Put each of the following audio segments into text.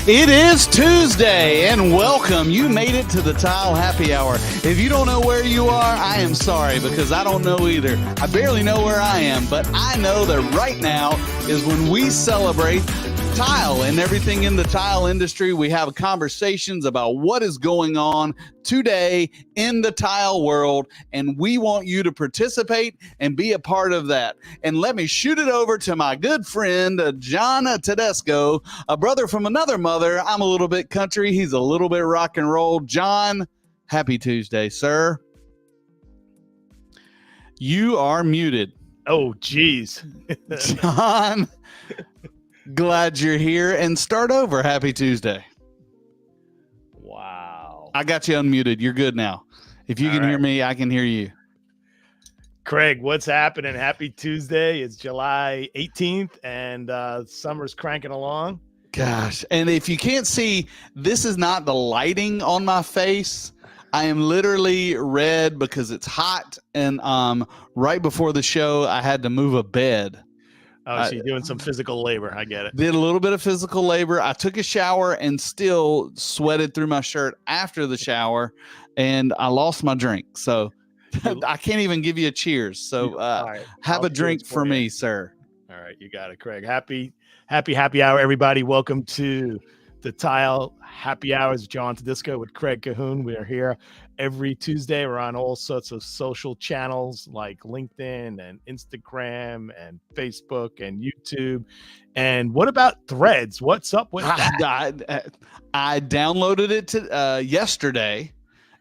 It is Tuesday, and welcome. You made it to the Tile Happy Hour. If you don't know where you are, I am sorry, because I don't know either. I barely know where I am, but I know that right now is when we celebrate tile and everything in the tile industry. We have conversations about what is going on today in the tile world, and we want you to participate and be a part of that. And let me shoot it over to my good friend, John Tedesco, a brother from another mother. I'm a little bit country. He's a little bit rock and roll. John, happy Tuesday, sir. You are muted. Oh, geez. John, glad you're here, and start over. Happy Tuesday. Wow. I got you unmuted. You're good now. If you can hear me, I can hear you. Craig, what's happening? Happy Tuesday. It's July 18th, and summer's cranking along. Gosh. And if you can't see, this is not the lighting on my face. I am literally red because it's hot, and right before the show, I had to move a bed. Oh, so you're doing some physical labor. I get it. Did a little bit of physical labor. I took a shower and still sweated through my shirt after the shower, and I lost my drink. So I can't even give you a cheers. So right. have a drink for me, sir. All right. You got it, Craig. Happy hour, everybody. Welcome to the Tile Happy Hours. John Tedesco with Craig Cahoon. We are here every Tuesday. We're on all sorts of social channels like LinkedIn and Instagram and Facebook and YouTube. And what about Threads? What's up with that? I downloaded it yesterday,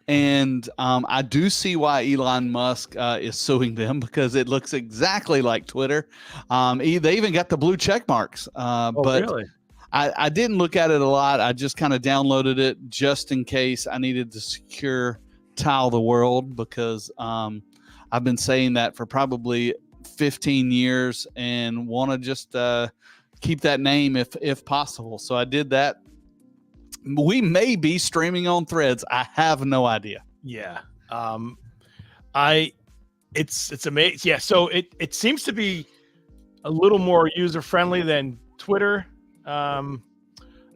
and I do see why Elon Musk is suing them, because it looks exactly like Twitter. They even got the blue check marks. But really? I didn't look at it a lot. I just kind of downloaded it just in case I needed to secure tile the world, because I've been saying that for probably 15 years and want to just keep that name if possible. So I did that. We may be streaming on Threads. I have no idea. Yeah. It's amazing. Yeah. So it seems to be a little more user friendly than Twitter. I'm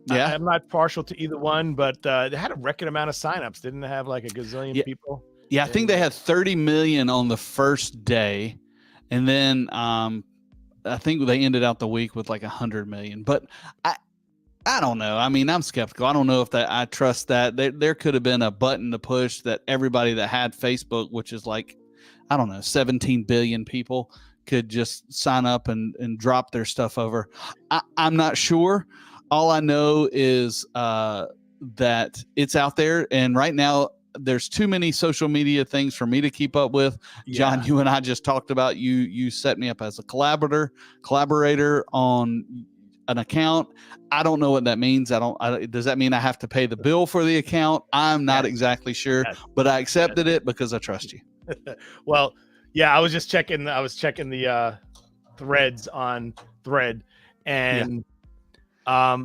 not partial to either one, but they had a record amount of signups. Didn't they have like a gazillion people? Yeah, I think they had 30 million on the first day, and then I think they ended out the week with like 100 million. But I don't know. I mean, I'm skeptical. I don't know if I trust that. There could have been a button to push that everybody that had Facebook, which is like, I don't know, 17 billion people, could just sign up and drop their stuff over. I'm not sure. All I know is that it's out there, and right now there's too many social media things for me to keep up with. Yeah. John, you and I just talked about you set me up as a collaborator on an account. I don't know what that means. Does that mean I have to pay the bill for the account? I'm not exactly sure, but I accepted it because I trust you. Well, yeah, I was checking the threads on Thread, and I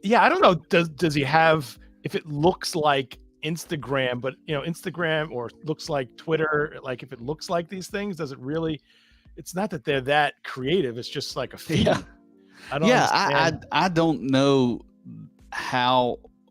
don't know. Does he have, if it looks like Instagram, but Instagram, or looks like Twitter, like if it looks like these things, does it really? It's not that they're that creative. It's just like a feed. Yeah. I don't know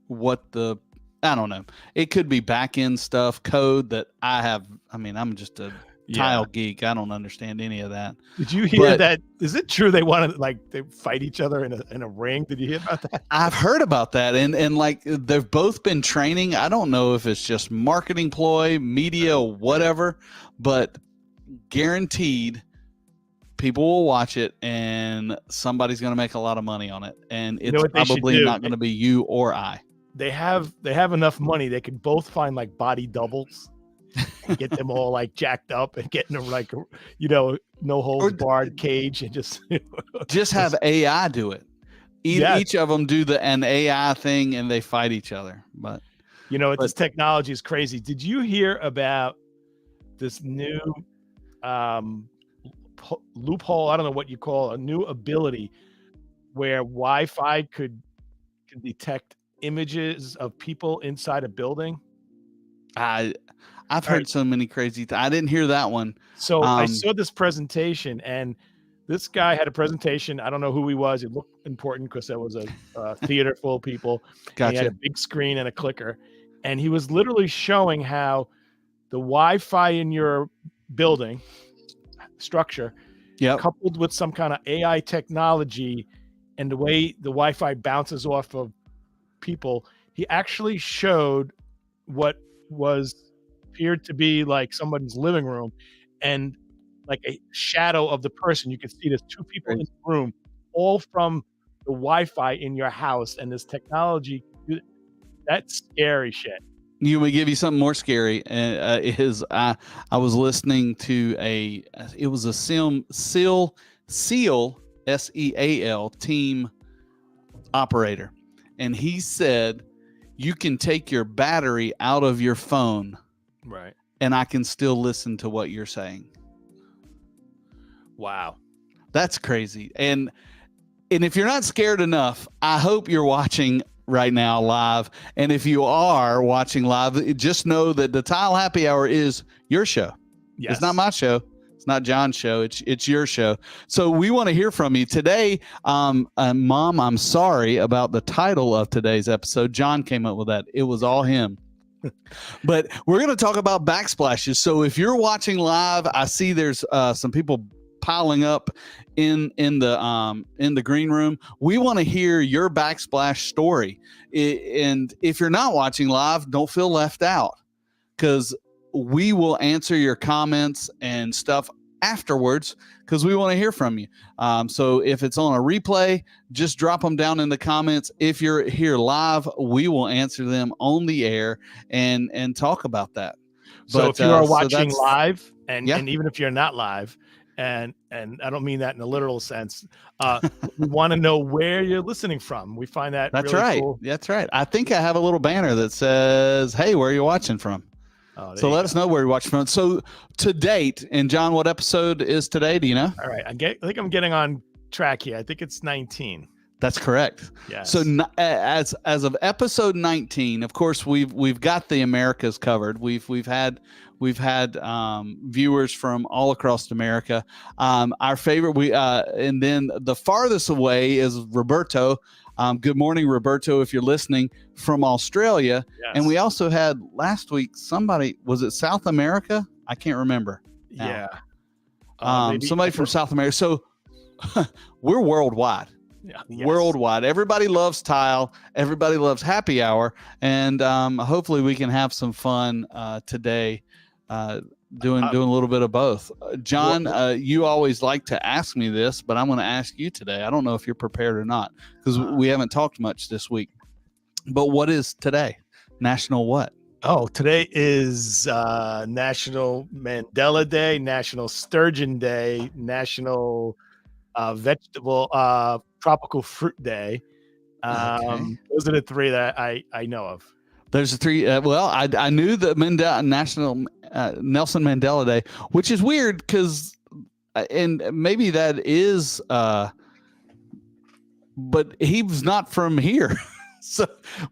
what the I don't know. It could be back end stuff, code that I have. I mean, I'm just a tile geek. I don't understand any of that. Did you hear that? Is it true they want to like they fight each other in a ring? Did you hear about that? I've heard about that, and like they've both been training. I don't know if it's just marketing ploy, media, whatever, but guaranteed people will watch it and somebody's going to make a lot of money on it, and it's probably not going to be you or I. They have enough money they can both find like body doubles and get them all like jacked up and get them like, you know, no holds barred cage and just have AI do it. Each of them do an AI thing and they fight each other. But you know, this technology is crazy. Did you hear about this new loophole? I don't know what you call a new ability where Wi-Fi can detect images of people inside a building. I've heard so many crazy things. I didn't hear that one. So I saw this presentation, and this guy had a presentation. I don't know who he was. It looked important because there was a theater full of people. Gotcha. He had a big screen and a clicker, and he was literally showing how the Wi-Fi in your building structure, coupled with some kind of AI technology, and the way the Wi-Fi bounces off of people, he actually showed what appeared to be like somebody's living room, and like a shadow of the person. You can see there's two people in the room, all from the Wi-Fi in your house, and this technology. That's scary shit. You would give you something more scary. I was listening to it was a SEAL SEAL team operator, and he said you can take your battery out of your phone, right, and I can still listen to what you're saying. Wow, that's crazy. And if you're not scared enough, I hope you're watching right now live. And if you are watching live, just know that the Tile Happy Hour is your show. Yes. It's not my show. It's not John's show. It's your show. So we want to hear from you today. Mom, I'm sorry about the title of today's episode. John came up with that. It was all him. But we're going to talk about backsplashes. So if you're watching live, I see there's some people piling up in the green room. We want to hear your backsplash story. And if you're not watching live, don't feel left out, because we will answer your comments and stuff afterwards, because we want to hear from you. So if it's on a replay, just drop them down in the comments. If you're here live, we will answer them on the air and talk about that. So if you are watching live, and even if you're not live, and I don't mean that in a literal sense, we want to know where you're listening from. We find that that's really right. Cool. That's right. I think I have a little banner that says, "Hey, where are you watching from?" So let us know where you're watching from. So to date, and John, what episode is today? Do you know? All right, I think I'm getting on track here. I think it's 19. That's correct. Yes. So as of episode 19, of course we've got the Americas covered. We've had viewers from all across America. Our favorite and then the farthest away is Roberto. Good morning, Roberto, if you're listening from Australia. Yes. And we also had last week somebody, was it South America? I can't remember. Yeah. Somebody from South America. So we're worldwide. Yeah, worldwide. Everybody loves Tile. Everybody loves Happy Hour. And hopefully we can have some fun today doing a little bit of both. John, you always like to ask me this, but I'm going to ask you today. I don't know if you're prepared or not, because we haven't talked much this week. But what is today? National what? Oh, today is National Mandela Day, National Sturgeon Day, National Tropical Fruit Day. Those are the three that I know of. There's a three. I knew the National Nelson Mandela Day, which is weird because, and maybe that is, but he was not from here. So,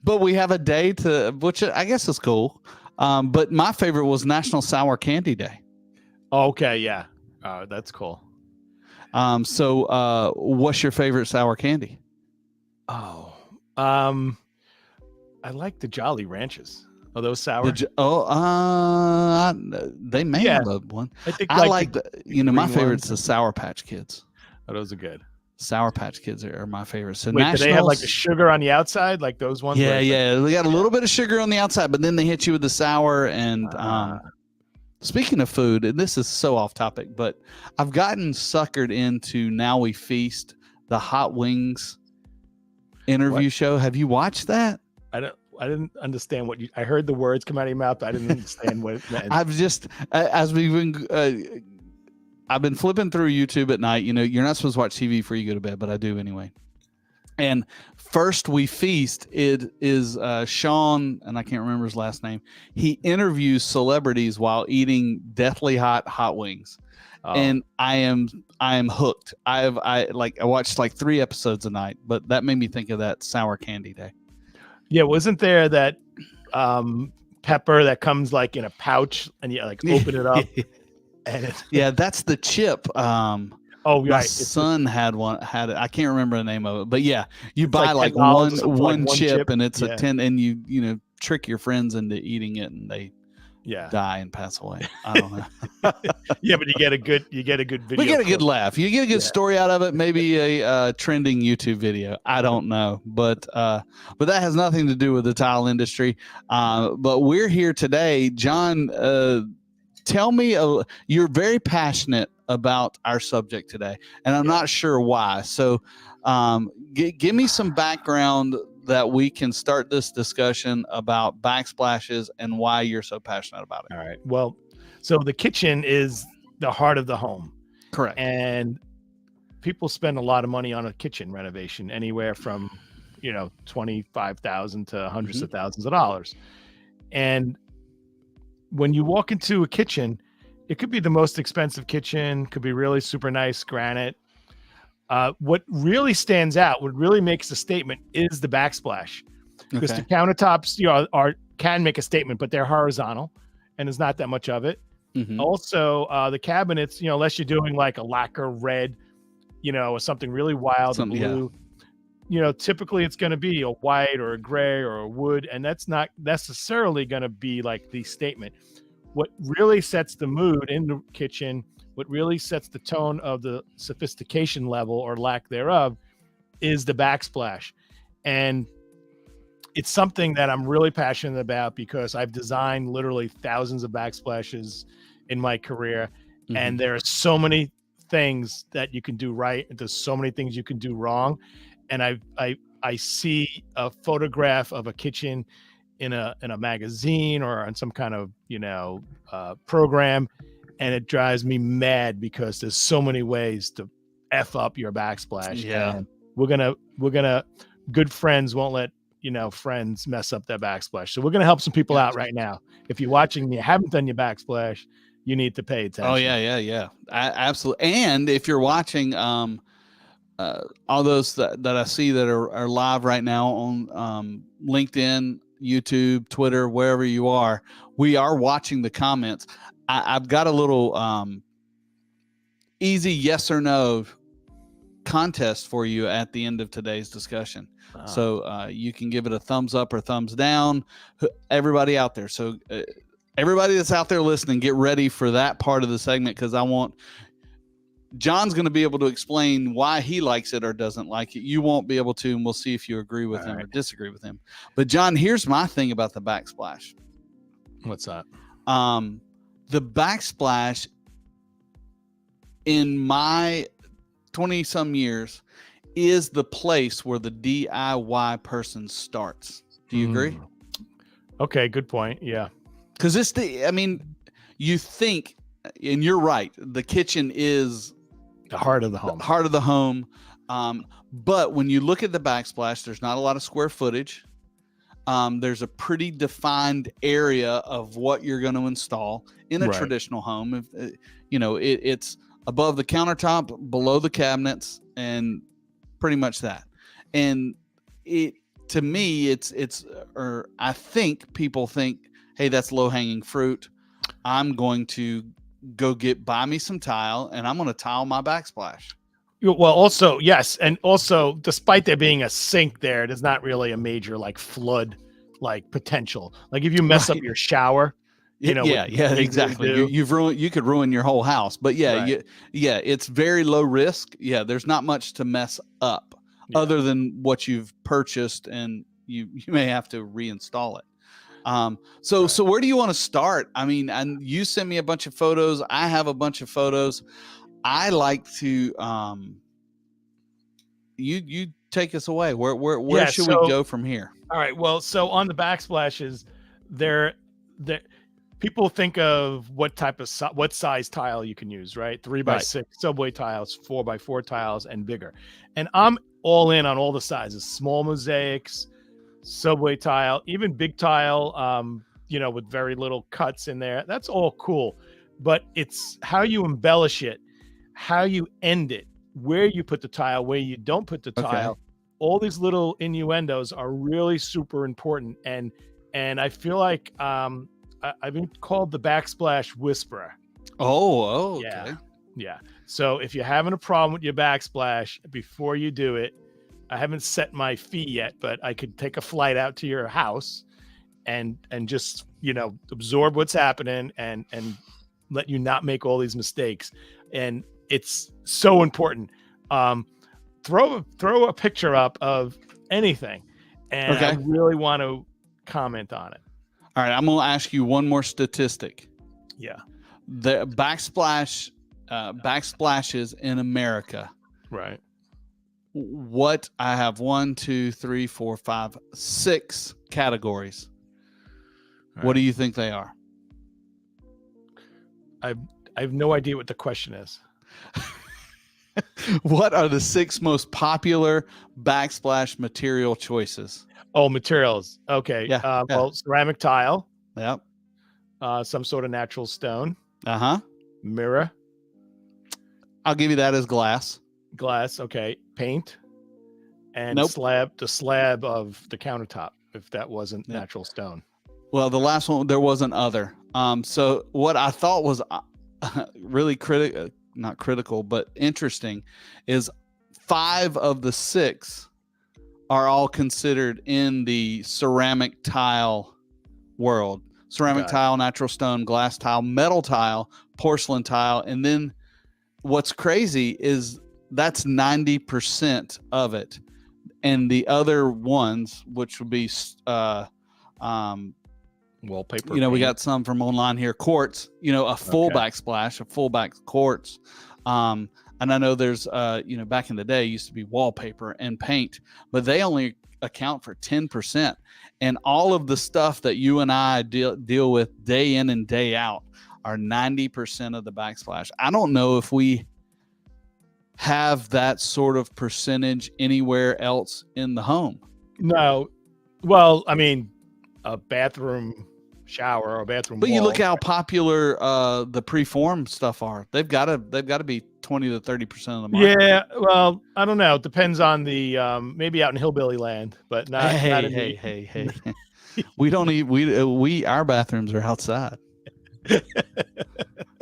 but we have a day which I guess is cool. But my favorite was National Sour Candy Day. Okay, yeah, that's cool. So what's your favorite sour candy? Oh, I like the Jolly Ranchers. Are those sour? They may Yeah. have a one. I think I like like the my green favorite's ones. the Sour Patch Kids. Oh, those are good. Sour Patch Kids are my favorite. So Wait, do they have like the Nationals, sugar on the outside, like those ones? yeah, where it's like, yeah. They got a little bit of sugar on the outside, but then they hit you with the sour. And speaking of food, and this is so off topic, but I've gotten suckered into Now We Feast, the Hot Wings interview show. Have you watched that? I didn't understand what you. I heard the words come out of your mouth, but I didn't understand what it meant. I've just as we've been. I've been flipping through YouTube at night. You know, you're not supposed to watch TV before you go to bed, but I do anyway. And First We Feast, it is Sean, and I can't remember his last name. He interviews celebrities while eating deathly hot wings. Oh. And I am hooked. I watched like 3 episodes a night, but that made me think of that sour candy day. Yeah, wasn't there that pepper that comes like in a pouch and you like open it up? And yeah, that's the chip. Oh, my right. son had it. I can't remember the name of it, but yeah, you buy like one one chip, and it's yeah. a 10, and you trick your friends into eating it, and they die and pass away. I don't know. Yeah, but you get a good video. We get a good laugh. You get a good story out of it. Maybe a trending YouTube video. I don't know, but that has nothing to do with the tile industry. But we're here today, John. Tell me, you're very passionate about our subject today, and I'm not sure why. So give me some background that we can start this discussion about backsplashes and why you're so passionate about it. All right. Well, so the kitchen is the heart of the home. Correct. And people spend a lot of money on a kitchen renovation, anywhere from, $25,000 to hundreds of thousands of dollars. And when you walk into a kitchen, it could be the most expensive kitchen, could be really super nice granite. What really stands out, what really makes a statement, is the backsplash, because the countertops, can make a statement, but they're horizontal, and there's not that much of it. Also, the cabinets, unless you're doing like a lacquer red, or something really wild, blue. Typically it's going to be a white or a gray or a wood, and that's not necessarily going to be like the statement. What really sets the mood in the kitchen, what really sets the tone of the sophistication level or lack thereof, is the backsplash. And it's something that I'm really passionate about, because I've designed literally thousands of backsplashes in my career. And there are so many things that you can do right, and there's so many things you can do wrong. And I see a photograph of a kitchen in a magazine or on some kind of program, and it drives me mad, because there's so many ways to F up your backsplash. Yeah. And we're gonna good friends won't let friends mess up their backsplash. So we're gonna help some people out right now. If you're watching and you haven't done your backsplash, you need to pay attention. Oh yeah. Absolutely. And if you're watching, all those that I see that are live right now on LinkedIn, YouTube, Twitter, wherever you are, we are watching the comments. I've got a little easy yes or no contest for you at the end of today's discussion. So you can give it a thumbs up or thumbs down, everybody out there. So everybody that's out there listening, get ready for that part of the segment, because John's going to be able to explain why he likes it or doesn't like it. You won't be able to, and we'll see if you agree with him or disagree with him. But John, here's my thing about the backsplash. What's that? The backsplash, in my 20-some years, is the place where the DIY person starts. Do you agree? Okay, good point. Yeah. Because you think, and you're right, the kitchen is the heart of the home. But when you look at the backsplash, there's not a lot of square footage. There's a pretty defined area of what you're going to install in a traditional home. It's above the countertop, below the cabinets, and pretty much that. And to me, I think people think, hey, that's low hanging fruit. I'm going to go buy me some tile, and I'm going to tile my backsplash. Well, also, yes. And also, despite there being a sink there, there's not really a major like flood like potential. Like if you mess up Right. your shower, you know, Yeah, what yeah, you usually exactly. do. You could ruin your whole house. But yeah, Right. yeah, it's very low risk. Yeah, there's not much to mess up Yeah. other than what you've purchased, and you may have to reinstall it. So Right. so where do you want to start? I mean, and you sent me a bunch of photos. I have a bunch of photos. I like to you take us away. Where Yeah. should we So, go from here? all right. Well, so on the backsplashes, there people think of what type of what size tile you can use, right? 3x6 subway tiles, 4x4 tiles, and bigger. And I'm all in on all the sizes: small mosaics, subway tile, even big tile. You know, with very little cuts in there. That's all cool, but it's how you embellish it, how you end it, where you put the tile, where you don't put the Okay. tile. All these little innuendos are really super important, and I feel like I've been called the backsplash whisperer. Oh, Yeah, okay. yeah. So if you're having a problem with your backsplash, before you do it, I haven't set my fee yet, but I could take a flight out to your house and just, you know, absorb what's happening and let you not make all these mistakes. And it's so important. Throw a picture up of anything, and I Okay. really want to comment on it. All right. I'm gonna ask you one more statistic. Yeah. The backsplashes in America. Right. What I have 1, 2, 3, 4, 5, 6 categories. What do you think they are? I have no idea what the question is. What are the 6 most popular backsplash material choices? Oh, materials. Okay. Yeah. Yeah. Well, ceramic tile, Yep. some sort of natural stone, Uh-huh. mirror, I'll give you that as glass. glass. Okay. Paint, and Nope. the slab of the countertop, if that wasn't Yep. natural stone. Well, the last one, there wasn't other. So what I thought was really not critical, but interesting, is 5 of the 6 are all considered in the ceramic tile world. Ceramic Got it. tile, natural stone, glass tile, metal tile, porcelain tile. And then what's crazy is that's 90% of it. And the other ones, which would be Wallpaper. you know, we paint. got some from online here. Quartz, you know, a full Okay. backsplash, a full back quartz. And I know there's, you know, back in the day, it used to be wallpaper and paint, but they only account for 10%. And all of the stuff that you and I deal with day in and day out are 90% of the backsplash. I don't know if we have that sort of percentage anywhere else in the home. No. Well, I mean, a bathroom shower or a bathroom But you wall. look how popular the preform stuff are. They've got to be 20 to 30% of the market. Yeah, well, I don't know. It depends on the maybe out in hillbilly land, but not Hey, in the hey. We don't need we our bathrooms are outside.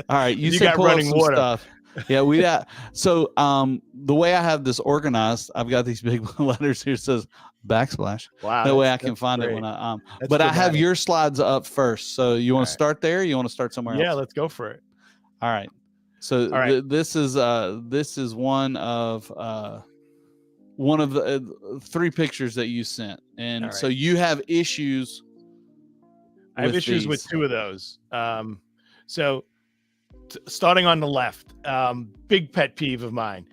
All right, you said got pull up running some water. stuff. Yeah, we got so the way I have this organized, I've got these big letters here. It says backsplash. Wow. That way I that's can find it great. when I That's but I have dramatic. your slides up first. So you want All to right. start there? Or you want to start somewhere Yeah, else? let's go for it. All right. So All right. this is one of the 3 pictures that you sent, and All so right. you have issues. I have issues with 2 of those. So starting on the left, big pet peeve of mine: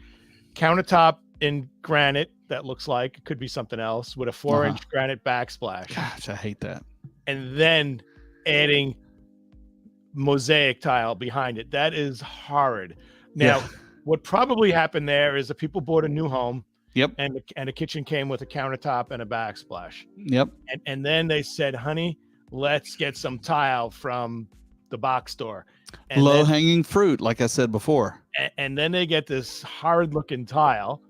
countertop in granite that looks like it could be something else with a 4-inch granite backsplash. Gosh, I hate that. And then adding mosaic tile behind it. That is horrid. Now, what probably happened there is that people bought a new home. Yep. And the kitchen came with a countertop and a backsplash. Yep. And then they said, honey, let's get some tile from the box store. And low hanging fruit, like I said before. And then they get this horrid looking tile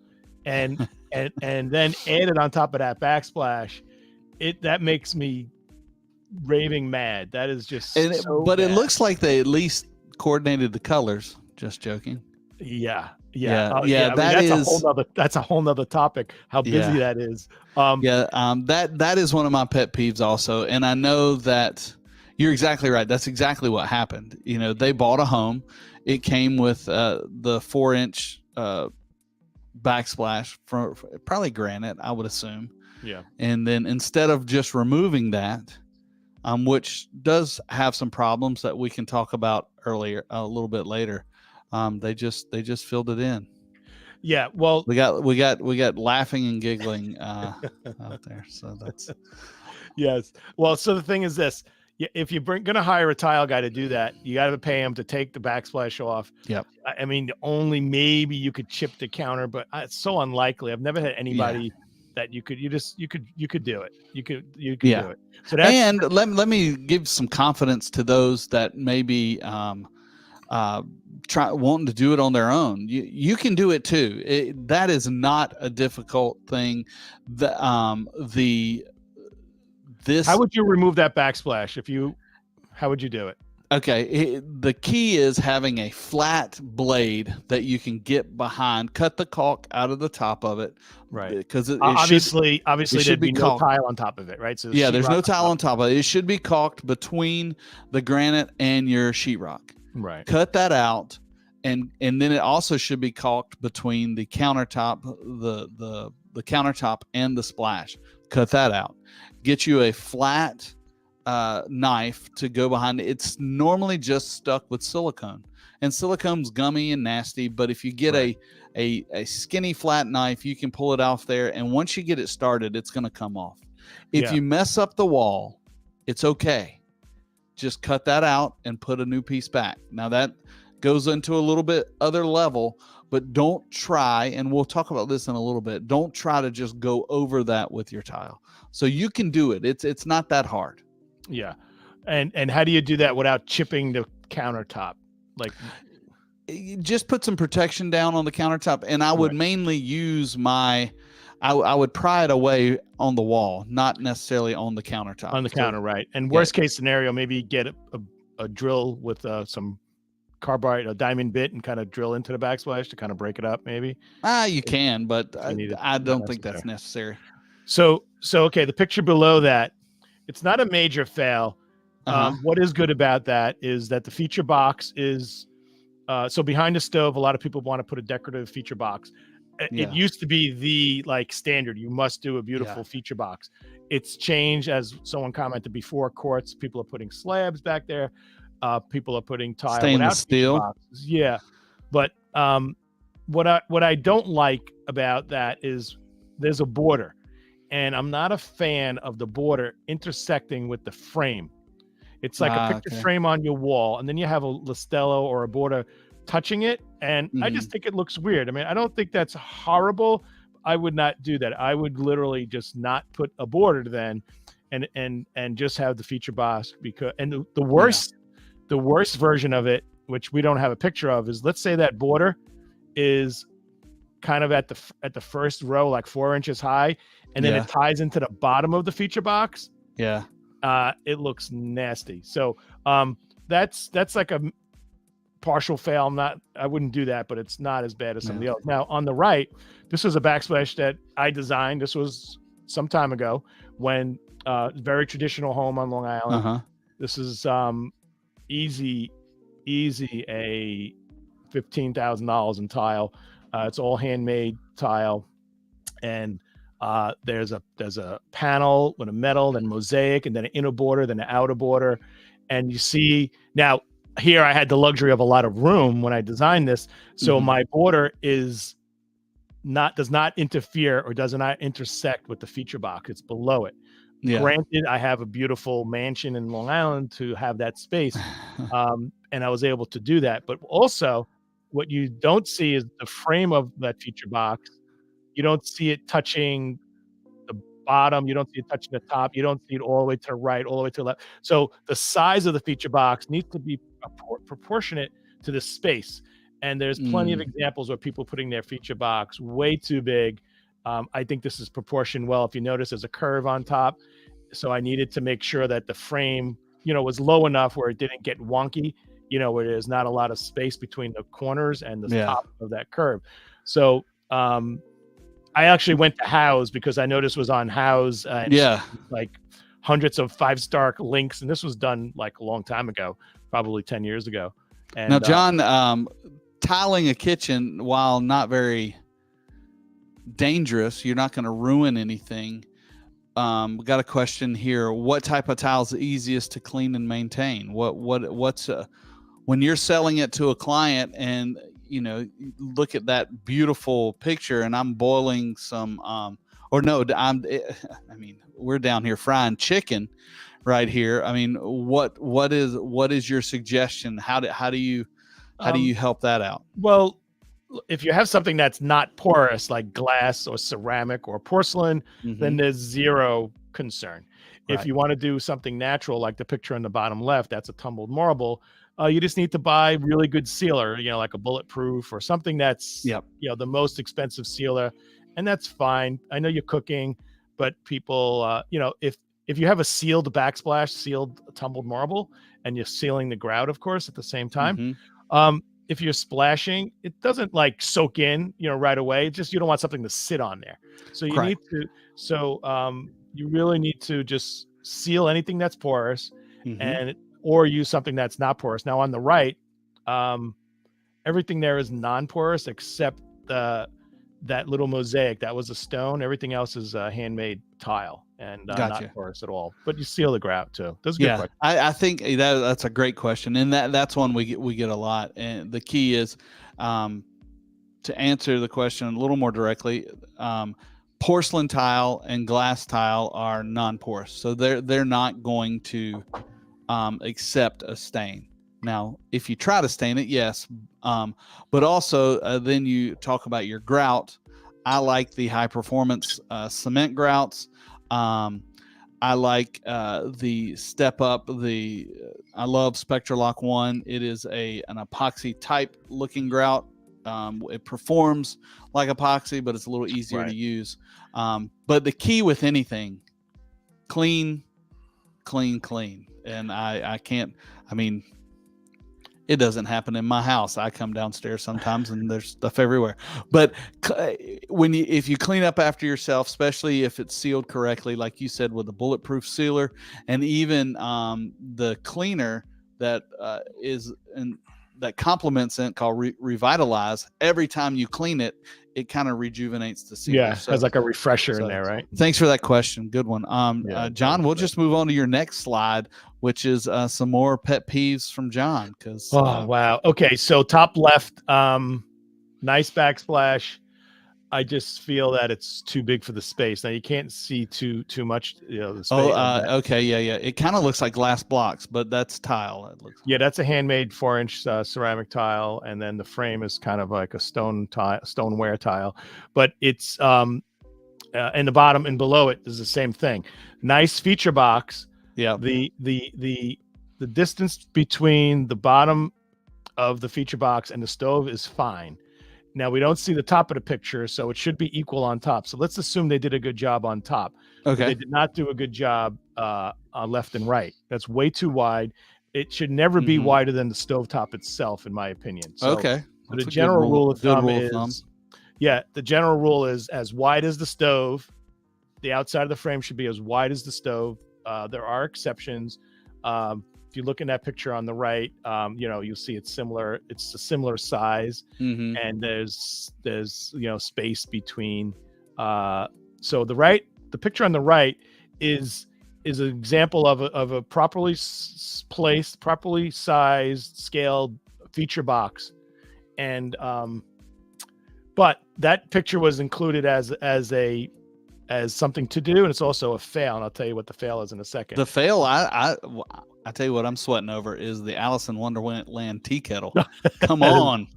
and and then add it on top of that backsplash. That makes me raving mad. That is just But bad. it looks like they at least coordinated the colors. Just joking. Yeah. Yeah. Yeah. Yeah. I mean, That is. that's a whole nother topic, how busy Yeah. that is. Yeah. That is one of my pet peeves also. And I know that you're exactly right. That's exactly what happened. You know, they bought a home. It came with the 4-inch backsplash from probably granite, I would assume. Yeah. And then instead of just removing that, which does have some problems that we can talk about earlier, a little bit later, they just filled it in. Yeah. Well, We got laughing and giggling out there. So that's yes. Well, so the thing is this: if you're going to hire a tile guy to do that, you got to pay him to take the backsplash off. yep. I mean, only maybe you could chip the counter, but it's so unlikely. I've never had anybody that you could do it. You could Yeah. do it. So that's And let me give some confidence to those that maybe try wanting to do it on their own. You can do it too. That is not a difficult thing. This how would you remove that backsplash how would you do it? Okay, the key is having a flat blade that you can get behind. Cut the caulk out of the top of it, Right. Because Obviously, should there'd be be no caulked. tile on top of it, right? So Yeah, there's no sheetrock tile on top of it. It should be caulked between the granite and your sheetrock. Right. Cut that out, and then it also should be caulked between the countertop, the countertop and the splash. Cut that out. Get you a flat knife to go behind. It's normally just stuck with silicone, and silicone's gummy and nasty. But if you get a skinny flat knife, you can pull it off there, and once you get it started, it's going to come off. If you mess up the wall, it's okay. Just cut that out and put a new piece back. Now that goes into a little bit other level, but don't try, and we'll talk about this in a little bit, don't try to just go over that with your tile. So you can do it. It's not that hard. Yeah. And how do you do that without chipping the countertop? Like, you just put some protection down on the countertop, and I would mainly use I would pry it away on the wall, not necessarily on the countertop. On the counter, right. And worst case scenario, maybe get a drill with some carbide, a diamond bit, and kind of drill into the backsplash to kind of break it up, maybe. You can, but I don't think that's necessary. So okay, the picture below that, it's not a major fail. What is good about that is that the feature box is so behind the stove. A lot of people want to put a decorative feature box. It used to be the standard. You must do a beautiful feature box. It's changed, as someone commented before. Quartz. People are putting slabs back there. People are putting tile without steel boxes. Yeah, but what I don't like about that is there's a border. And I'm not a fan of the border intersecting with the frame. It's like a picture frame on your wall, and then you have a Listello or a border touching it. And I just think it looks weird. I mean, I don't think that's horrible. I would not do that. I would literally just not put a border then and just have the feature box, because the worst version of it, which we don't have a picture of, is let's say that border is kind of at the first row, like 4 inches high, and then it ties into the bottom of the feature box. Yeah. It looks nasty. So that's like a partial fail. I wouldn't do that, but it's not as bad as some of the others. Now on the right, this was a backsplash that I designed. This was some time ago when very traditional home on Long Island. This is easy a $15,000 in tile. It's all handmade tile, and there's a panel with a metal, then mosaic, and then an inner border, then an outer border. And you see now here I had the luxury of a lot of room when I designed this, so my border does not interfere or does not intersect with the feature box. It's below it. Granted, I have a beautiful mansion in Long Island to have that space, and I was able to do that. But also, what you don't see is the frame of that feature box. You don't see it touching the bottom. You don't see it touching the top. You don't see it all the way to the right, all the way to the left. So the size of the feature box needs to be proportionate to the space. And there's plenty of examples where people putting their feature box way too big. I think this is proportioned well. If you notice, there's a curve on top. So I needed to make sure that the frame, was low enough where it didn't get wonky. where there's not a lot of space between the corners and the Yeah. top of that curve. So I actually went to House because I know this was on House, and Yeah. like hundreds of 5-star links, and this was done like a long time ago, probably 10 years ago. And Now, John, tiling a kitchen, while not very dangerous, you're not going to ruin anything. We got a question here. What type of tile is the easiest to clean and maintain? What's when you're selling it to a client, and look at that beautiful picture, and I'm boiling some or no, I mean, we're down here frying chicken right here. I mean, what is your suggestion? How do you help that out? Well, if you have something that's not porous, like glass or ceramic or porcelain, then there's zero concern. If you want to do something natural, like the picture on the bottom left, that's a tumbled marble, you just need to buy really good sealer, like a bulletproof or something that's, the most expensive sealer. And that's fine. I know you're cooking, but people, if you have a sealed backsplash, sealed tumbled marble, and you're sealing the grout, of course, at the same time, if you're splashing, it doesn't like soak in, right away. It's just, you don't want something to sit on there. So you need to, you really need to just seal anything that's porous or use something that's not porous. Now on the right, everything there is non-porous except that little mosaic. That was a stone. Everything else is a handmade tile and not porous at all. But you seal the grout too. That's a good question. I think that's a great question, and that's one we get a lot. And the key is to answer the question a little more directly. Porcelain tile and glass tile are non-porous, so they're not going to accept a stain. Now, if you try to stain it, yes, but also then you talk about your grout. I like the high performance cement grouts. I like the Step Up. I love Spectralock 1. It is an epoxy type looking grout. It performs like epoxy, but it's a little easier to use. But the key with anything, clean. And I can't, I mean, it doesn't happen in my house. I come downstairs sometimes and there's stuff everywhere. But if you clean up after yourself, especially if it's sealed correctly, like you said, with a bulletproof sealer, and even the cleaner that that complements it, called Revitalize, every time you clean it, it kind of rejuvenates the sealer. Yeah, so, has like a refresher in there, right? Thanks for that question. Good one. John, we'll just move on to your next slide, which is some more pet peeves from John. Wow. Okay, so top left, nice backsplash. I just feel that it's too big for the space. Now you can't see too much, the space. Okay, yeah. It kind of looks like glass blocks, but that's tile. It looks. Yeah, that's a handmade 4-inch ceramic tile, and then the frame is kind of like a stoneware tile. But it's in the bottom and below it is the same thing. Nice feature box. Yeah. The distance between the bottom of the feature box and the stove is fine. Now we don't see the top of the picture, so it should be equal on top. So let's assume they did a good job on top. Okay. They did not do a good job on left and right. That's way too wide. It should never be wider than the stovetop itself, in my opinion. So, okay. So the general rule of thumb is, the general rule is as wide as the stove. The outside of the frame should be as wide as the stove. There are exceptions. If you look in that picture on the right, you'll see it's similar. It's a similar size, and there's space between. So the picture on the right is an example of a properly placed, properly sized, scaled feature box, and but that picture was included as something to do, and it's also a fail. And I'll tell you what the fail is in a second. The fail, I tell you what I'm sweating over is the Alice in Wonderland tea kettle. Come on.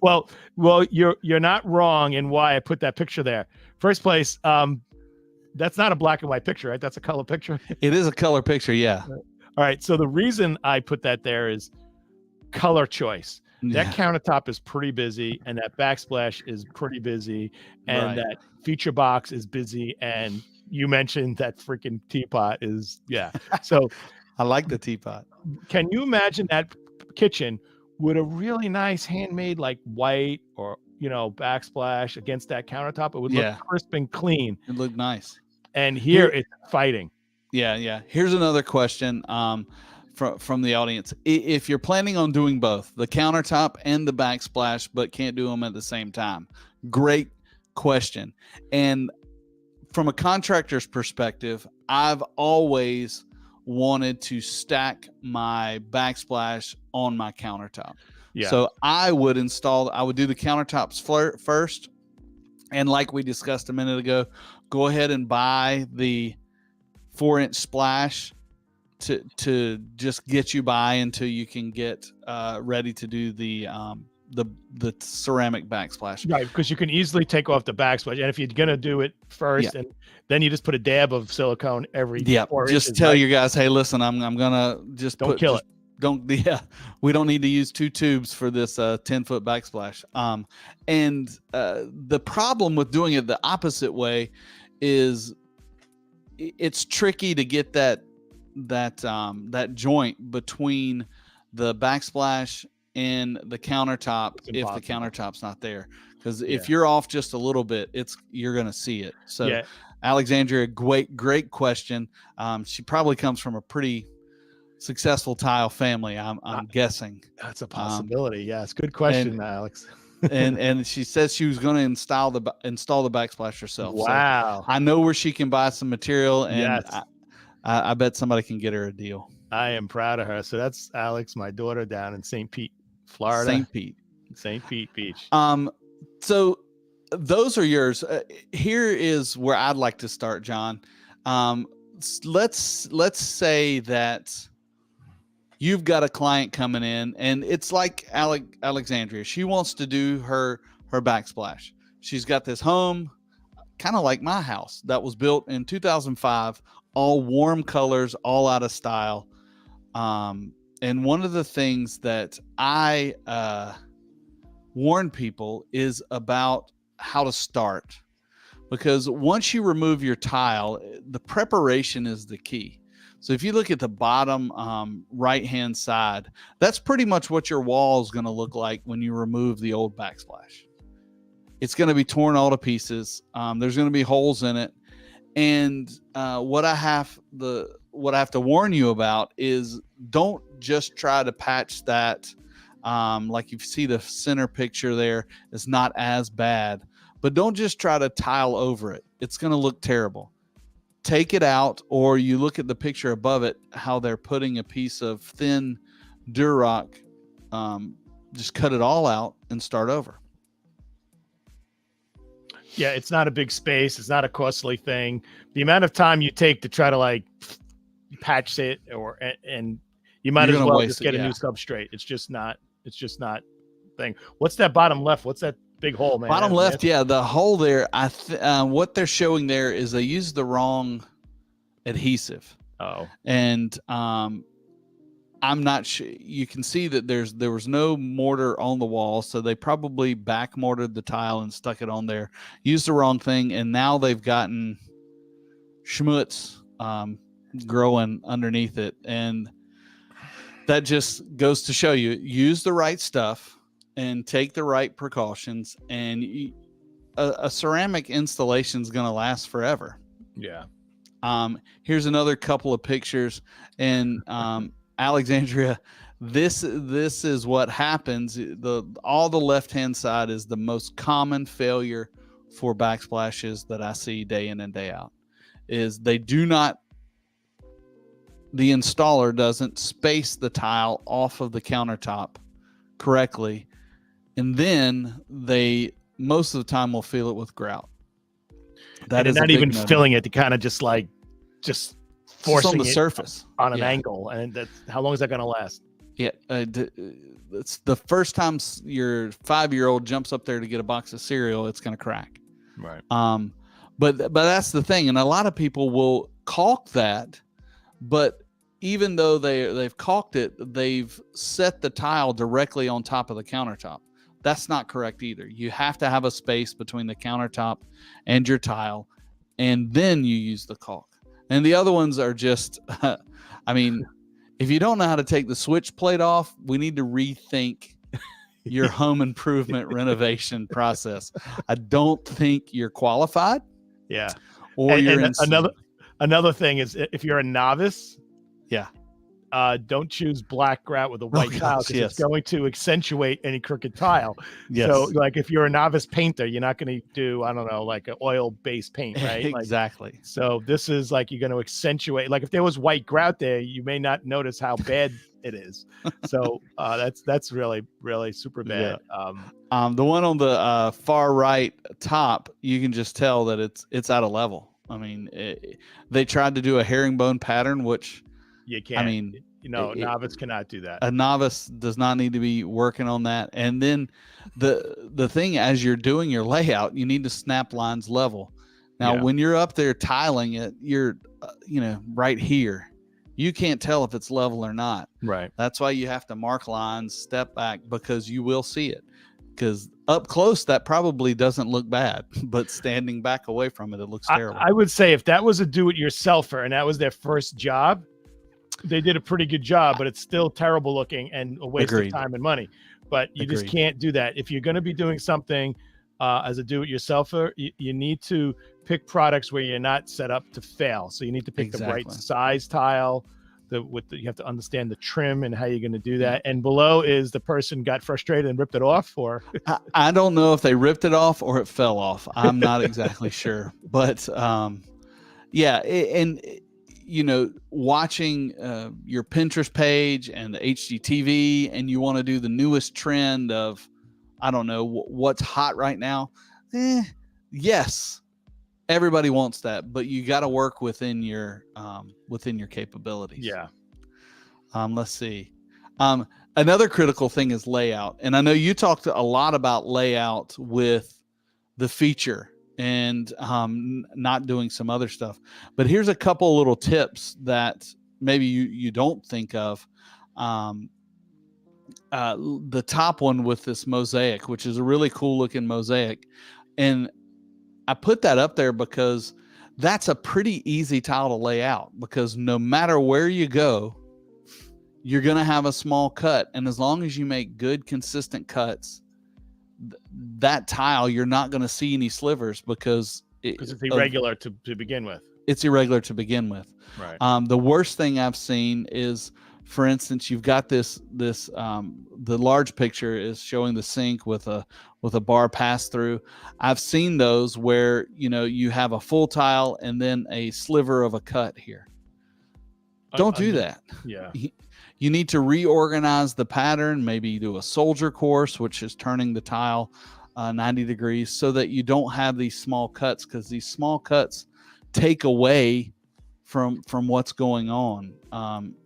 Well, you're not wrong in why I put that picture there. First place, that's not a black and white picture, right? That's a color picture. It is a color picture, yeah. All right. So the reason I put that there is color choice. That countertop is pretty busy, and that backsplash is pretty busy, and that feature box is busy, and you mentioned that freaking teapot is, So I like the teapot. Can you imagine that kitchen, would a really nice handmade like white or backsplash against that countertop, it would look crisp and clean. It looked nice. And here it's fighting. Yeah. Here's another question from the audience. If you're planning on doing both the countertop and the backsplash, but can't do them at the same time, great question. And from a contractor's perspective, I've always wanted to stack my backsplash on my countertop. Yeah. So I would do the countertops first. And like we discussed a minute ago, go ahead and buy the 4-inch splash to just get you by until you can get ready to do the ceramic backsplash. Right, because you can easily take off the backsplash, and if you're gonna do it first, and then you just put a dab of silicone every 4 just inches, tell your guys, hey, listen, I'm gonna just kill it. We don't need to use 2 tubes for this 10-foot backsplash. And the problem with doing it the opposite way is it's tricky to get that joint between the backsplash and the countertop if the countertop's not there, because if you're off just a little bit, you're gonna see it. So Alexandria, great question. She probably comes from a pretty successful tile family, I'm guessing. That's a possibility. It's a good question, Alex. and she says she was going to install the backsplash herself. Wow. So I know where she can buy some material, and I bet somebody can get her a deal. I am proud of her. So that's Alex, my daughter, down in St. Pete, Florida. St. Pete Beach. So those are yours. Here is where I'd like to start, John. Let's say that you've got a client coming in, and it's like Alexandria. She wants to do her backsplash. She's got this home, kind of like my house, that was built in 2005, all warm colors, all out of style. And one of the things that I warn people is about how to start, because once you remove your tile, the preparation is the key. So if you look at the bottom right-hand side, that's pretty much what your wall is going to look like when you remove the old backsplash. It's going to be torn all to pieces. There's going to be holes in it. And what I have to warn you about is don't just try to patch that. Like you see the center picture there is not as bad, but don't just try to tile over it. It's going to look terrible. Take it out, or you look at the picture above it, how they're putting a piece of thin Durock, just cut it all out and start over. Yeah, it's not a big space. It's not a costly thing. The amount of time you take to try to like patch it, and you might as well just get a new substrate. It's just not thing. What's that bottom left? What's that big hole, man? Bottom left, the hole there. What they're showing there is they used the wrong adhesive. Oh, and I'm not sure. You can see that there was no mortar on the wall, so they probably back mortared the tile and stuck it on there. Used the wrong thing, and now they've gotten schmutz growing underneath it, and that just goes to show you: use the right stuff and take the right precautions, and a ceramic installation is going to last forever. Yeah. Here's another couple of pictures, and Alexandria, this is what happens. All the left-hand side is the most common failure for backsplashes that I see day in and day out. Is the installer doesn't space the tile off of the countertop correctly, and then they most of the time will fill it with grout. That is not even filling it, to kind of just forcing on the it surface on an angle, and that's how long is that going to last? Yeah, it's the first time your 5-year-old jumps up there to get a box of cereal, it's going to crack. Right. But that's the thing, and a lot of people will caulk that, but even though they've caulked it, they've set the tile directly on top of the countertop. That's not correct either. You have to have a space between the countertop and your tile, and then you use the caulk. And the other ones are just, I mean, if you don't know how to take the switch plate off, we need to rethink your home improvement renovation process. I don't think you're qualified. Yeah. Or you're and insane. another thing is, if you're a novice, Yeah. Don't choose black grout with a white tile, because yes. it's going to accentuate any crooked tile. Yes. So, like, if you're a novice painter, you're not going to do, I don't know, like an oil-based paint, right? Exactly. Like, so this is like, you're going to accentuate. Like, if there was white grout there, you may not notice how bad it is. So that's really, really super bad. Yeah. The one on the far right top, you can just tell that it's out of level. I mean, they tried to do a herringbone pattern, which you can't. I mean, novice cannot do that. A novice does not need to be working on that. And then the thing, as you're doing your layout, you need to snap lines level. Now, when you're up there tiling it, you're right here. You can't tell if it's level or not. Right. That's why you have to mark lines, step back, because you will see it. Because up close, that probably doesn't look bad, but standing back away from it, it looks terrible. I would say if that was a do-it-yourselfer and that was their first job, they did a pretty good job, but it's still terrible looking and a waste of time and money. But you just can't do that. If you're going to be doing something as a do-it-yourselfer, you need to pick products where you're not set up to fail. So you need to pick the right size tile. You have to understand the trim and how you're going to do that. And below is the person got frustrated and ripped it off, or I don't know if they ripped it off or it fell off. I'm not exactly sure, but yeah. And watching your Pinterest page and the HGTV, and you want to do the newest trend of, I don't know, what's hot right now. Yes, everybody wants that, but you got to work within your capabilities. Yeah. Let's see. Another critical thing is layout. And I know you talked a lot about layout with the feature and not doing some other stuff. But here's a couple little tips that maybe you don't think of. The top one with this mosaic, which is a really cool looking mosaic. And I put that up there because that's a pretty easy tile to lay out, because no matter where you go, you're going to have a small cut. And as long as you make good, consistent cuts, that tile, you're not going to see any slivers because it's irregular to begin with. It's irregular to begin with. Right. The worst thing I've seen is, for instance, you've got the large picture is showing the sink with a bar pass through. I've seen those where, you have a full tile and then a sliver of a cut here. Don't do that. Yeah. You need to reorganize the pattern, maybe do a soldier course, which is turning the tile 90 degrees, so that you don't have these small cuts, because these small cuts take away from what's going on.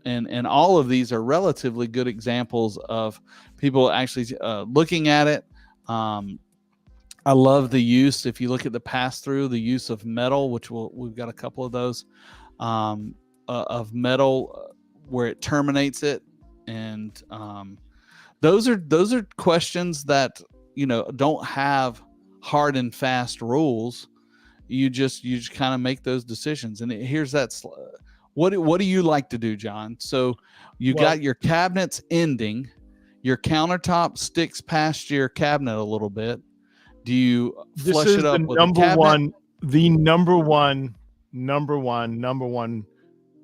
And all of these are relatively good examples of people actually looking at it. I love the use, if you look at the pass through, the use of metal, which we've got a couple of those of metal where it terminates it. And those are questions that don't have hard and fast rules. You just kind of make those decisions. And here's that. What do you like to do, John? So you got your cabinets ending, your countertop sticks past your cabinet a little bit. Do you flush it up with the number one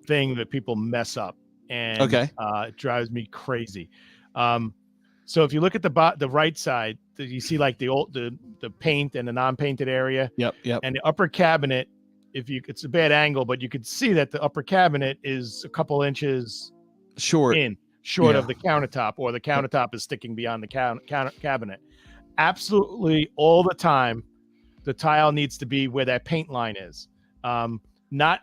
thing that people mess up, and it drives me crazy. So if you look at the right side, you see like the paint and the non-painted area. Yep. And the upper cabinet, it's a bad angle, but you could see that the upper cabinet is a couple inches short of the countertop, or the countertop is sticking beyond the cabinet. Absolutely all the time, the tile needs to be where that paint line is, not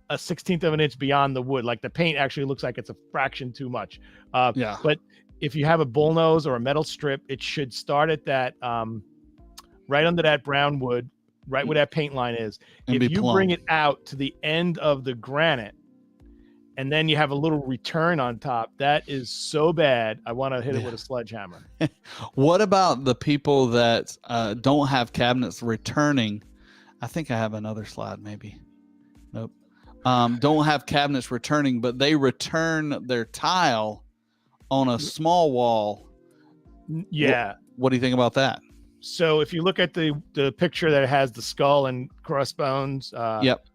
a 1/16 of an inch beyond the wood. Like, the paint actually looks like it's a fraction too much. But if you have a bullnose or a metal strip, it should start at that right under that brown wood, right where that paint line is. And if you bring it out to the end of the granite, and then you have a little return on top, that is so bad. I want to hit it with a sledgehammer. What about the people that don't have cabinets returning? I think I have another slide, maybe. Nope. don't have cabinets returning, but they return their tile on a small wall. Yeah. What do you think about that? So if you look at the picture that has the skull and crossbones, Yep.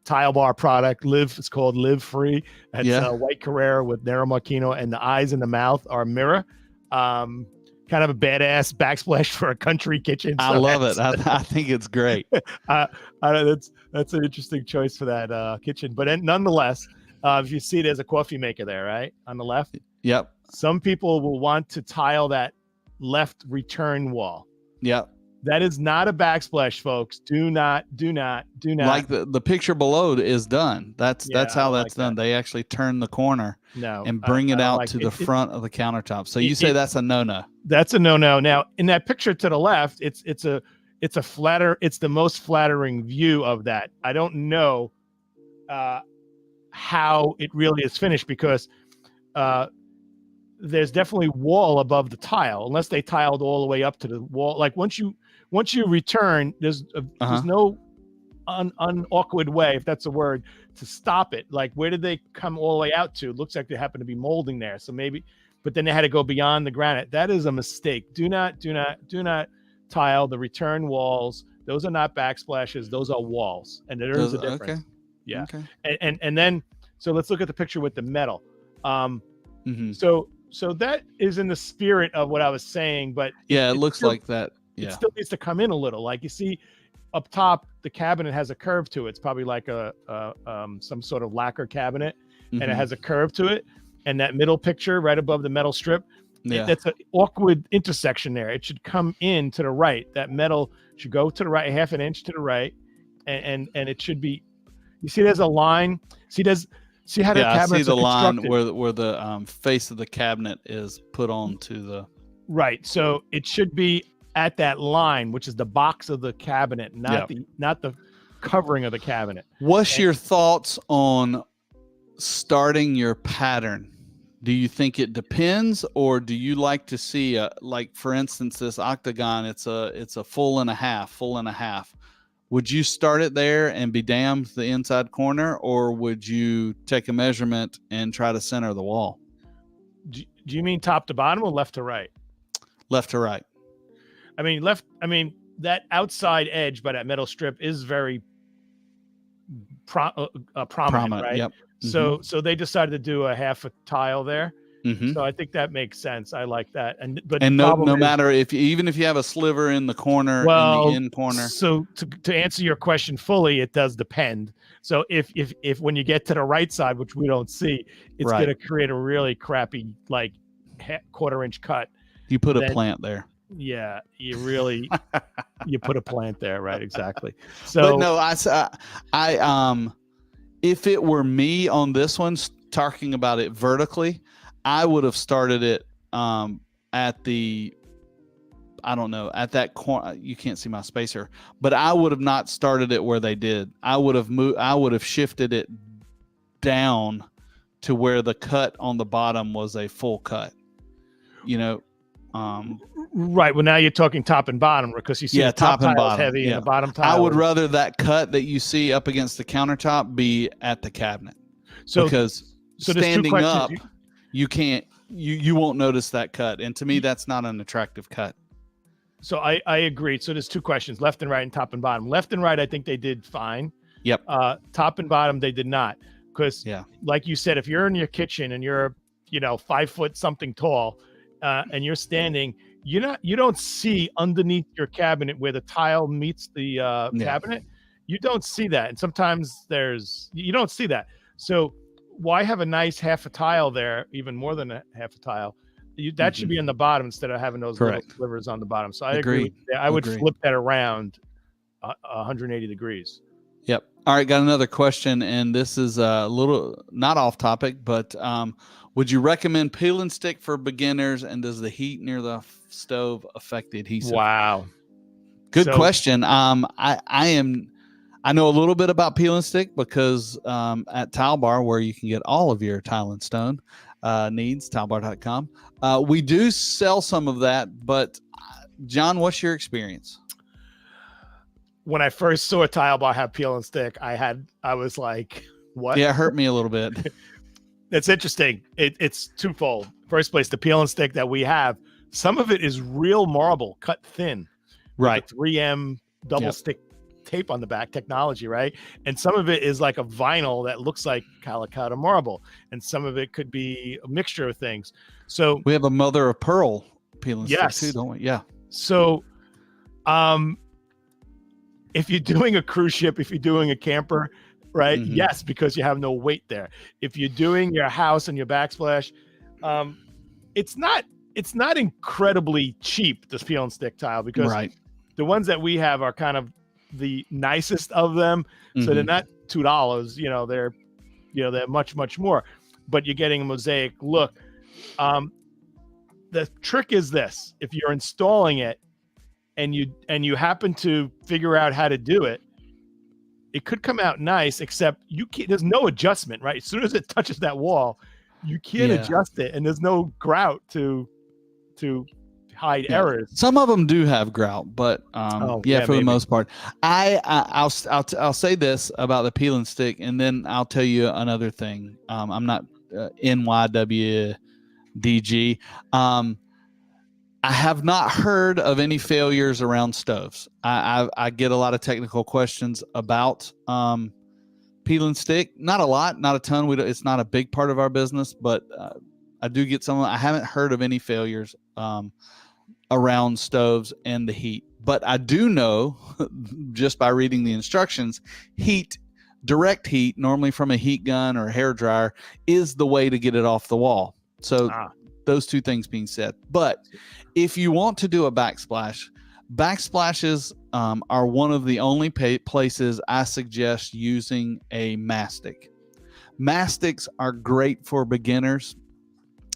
Tile bar product, it's called Live Free. It's Yeah. white Carrera with Nero Marquino, and the eyes and the mouth are mirror. Kind of a badass backsplash for a country kitchen. I love it. I think it's great. That's an interesting choice for that kitchen. But nonetheless, if you see there's a coffee maker there, right on the left. Yep. Some people will want to tile that left return wall. Yep. That is not a backsplash, folks. Do not. Like the picture below is done. That's how that's done. They actually turn the corner and bring it out to the front of the countertop. So you say that's a no-no. That's a no-no. Now, in that picture to the left, it's the most flattering view of that. I don't know how it really is finished, because there's definitely wall above the tile, unless they tiled all the way up to the wall. Like once you return, there's no unawkward way, if that's a word, to stop it. Like, where did they come all the way out to? It looks like there happened to be molding there, so maybe, but then they had to go beyond the granite. That is a mistake. Do not tile the return walls. Those are not backsplashes. Those are walls, and there is a difference. Okay. Yeah. Okay. And then, so let's look at the picture with the metal. So that is in the spirit of what I was saying, but yeah, it looks like that. Yeah. It still needs to come in a little. Like, you see up top, the cabinet has a curve to it. It's probably like some sort of lacquer cabinet, and it has a curve to it. And that middle picture right above the metal strip, that's an awkward intersection there. It should come in to the right. That metal should go to the right, half an inch to the right, and it should be. You see, there's a line. See how the cabinets I see the line constructed. where the face of the cabinet is put onto the right. So it should be at that line, which is the box of the cabinet, not the covering of the cabinet. What's your thoughts on starting your pattern? Do you think it depends, or do you like to see like, for instance, this octagon? It's a full and a half. Would you start it there and be damned the inside corner, or would you take a measurement and try to center the wall? Do you mean top to bottom or left to right? Left to right. I mean, that outside edge by that metal strip is very prominent, right? Yep. So they decided to do a half a tile there. So I think that makes sense. I like that. But no matter even if you have a sliver in the corner, in the end corner. So to answer your question fully, it does depend. So if when you get to the right side, which we don't see, it's going to create a really crappy, like, quarter-inch cut. You put a plant there. Yeah, you really you put a plant there, right? Exactly. So, but no, I if it were me on this one, talking about it vertically, I would have started it at the, I don't know, at that corner. You can't see my spacer, but I would have not started it where they did. I would have shifted it down to where the cut on the bottom was a full cut. Right. Well, now you're talking top and bottom, because you see the top and bottom heavy and the bottom tile. I would rather that cut that you see up against the countertop be at the cabinet. Because standing up, you won't notice that cut. And to me, that's not an attractive cut. So I agree. So there's two questions: left and right, and top and bottom. Left and right, I think they did fine. Yep. Top and bottom, they did not. Because like you said, if you're in your kitchen and you're 5 foot something tall, and you're standing, you don't see underneath your cabinet where the tile meets the cabinet. You don't see that, and sometimes you don't see that. So why have a nice half a tile there, even more than a half a tile? That should be in the bottom instead of having those little slivers on the bottom. So I agree. I would flip that around 180 degrees. Yep. All right, got another question, and this is a little not off topic, but would you recommend peel and stick for beginners, and does the heat near the stove affect the adhesive? Wow. Good question. I know a little bit about peel and stick because at Tile Bar, where you can get all of your tile and stone needs, tilebar.com, we do sell some of that. But John, what's your experience? when I first saw a tile bar have peel and stick, I was like, what? Yeah, it hurt me a little bit. That's interesting. It's twofold. First place, the peel and stick that we have, some of it is real marble cut thin, Right. with the 3M double stick tape on the back technology, right? And some of it is like a vinyl that looks like Calicut marble, and some of it could be a mixture of things. So we have a mother of pearl peel and yes, stick too, don't we? Yeah. So, if you're doing a cruise ship, if you're doing a camper, right? Mhm. Yes, because you have no weight there. If you're doing your house and your backsplash, it's not incredibly cheap, this peel and stick tile, because Right. the ones that we have are kind of the nicest of them. So they're Mhm. not $2, they're much more, but you're getting a mosaic look. The trick is this: if you're installing it and you happen to figure out how to do it, it could come out nice, except there's no adjustment, right? As soon as it touches that wall, you can't adjust it, and there's no grout to hide errors. Some of them do have grout, but for the most part. I'll say this about the peel and stick, and then I'll tell you another thing. I'm not NYWDG. I have not heard of any failures around stoves. I get a lot of technical questions about peel and stick. Not a lot, not a ton. It's not a big part of our business, but I do get some. I haven't heard of any failures around stoves and the heat. But I do know, just by reading the instructions, direct heat, normally from a heat gun or a hair dryer, is the way to get it off the wall. So those two things being said. But if you want to do a backsplashes are one of the only places I suggest using a mastic. Mastics are great for beginners.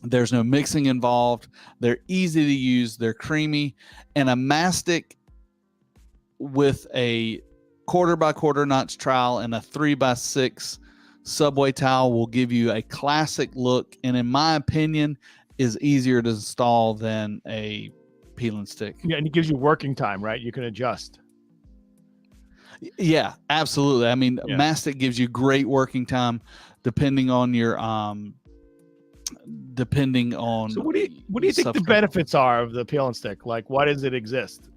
There's no mixing involved. They're easy to use. They're creamy. And a mastic with a 1/4 by 1/4 notch trowel and a 3 by 6 subway towel will give you a classic look. And in my opinion, is easier to install than a peel and stick. Yeah, and it gives you working time, right? You can adjust. Yeah, absolutely. I mean, mastic gives you great working time, depending on your So what do you think the benefits are of the peel and stick? Like, why does it exist?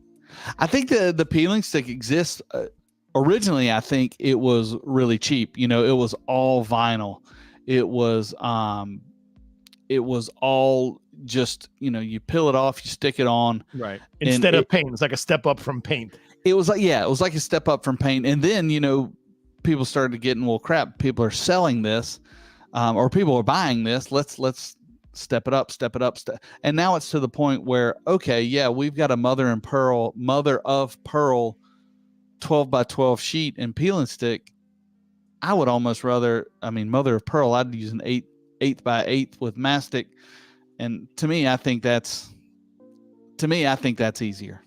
I think the peeling stick exists. Originally, I think it was really cheap. It was all vinyl. It was all just, you peel it off, you stick it on. Right. Instead of paint. It's like a step up from paint. It was like a step up from paint. And then, people started getting, well, crap, people are selling this, or people are buying this. Let's step it up. And now it's to the point where, okay, we've got a mother of pearl 12 by 12 sheet and peel and stick. I would almost rather, mother of pearl, I'd use an 8 by 8 with mastic. And to me, I think that's easier.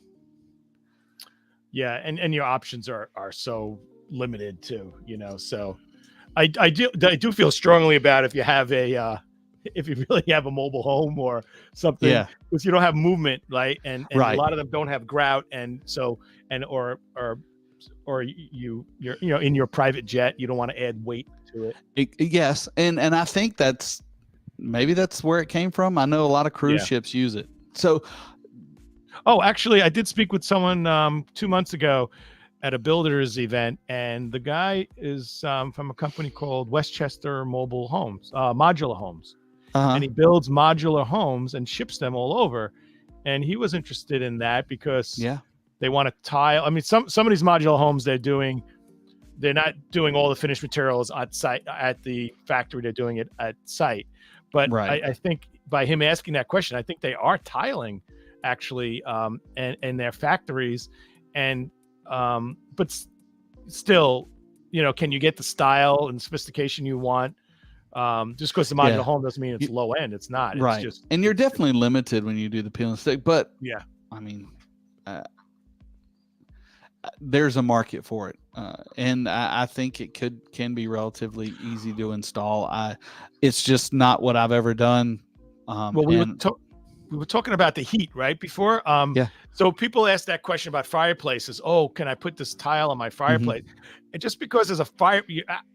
Yeah. And your options are so limited too, so I do feel strongly about if you have if you really have a mobile home or something, because you don't have movement, right? And a lot of them don't have grout. And so, or you're in your private jet, you don't want to add weight to it. Yes. And I think maybe that's where it came from. I know a lot of cruise ships use it. So, actually, I did speak with someone 2 months ago at a builders event, and the guy is from a company called Westchester Mobile Homes, Modular Homes, and he builds modular homes and ships them all over. And he was interested in that because they want to tile. Some of these modular homes they're not doing all the finished materials at site at the factory. They're doing it at site. But I think by him asking that question, I think they are tiling actually, and their factories, and but still, can you get the style and sophistication you want? Just because the modular home doesn't mean it's low end. It's not. Right. It's just, and you're definitely limited when you do the peel and stick. But there's a market for it, and I think it can be relatively easy to install. It's just not what I've ever done. We were talking about the heat right before. So people ask that question about fireplaces. Oh, can I put this tile on my fireplace? And just because there's a fire,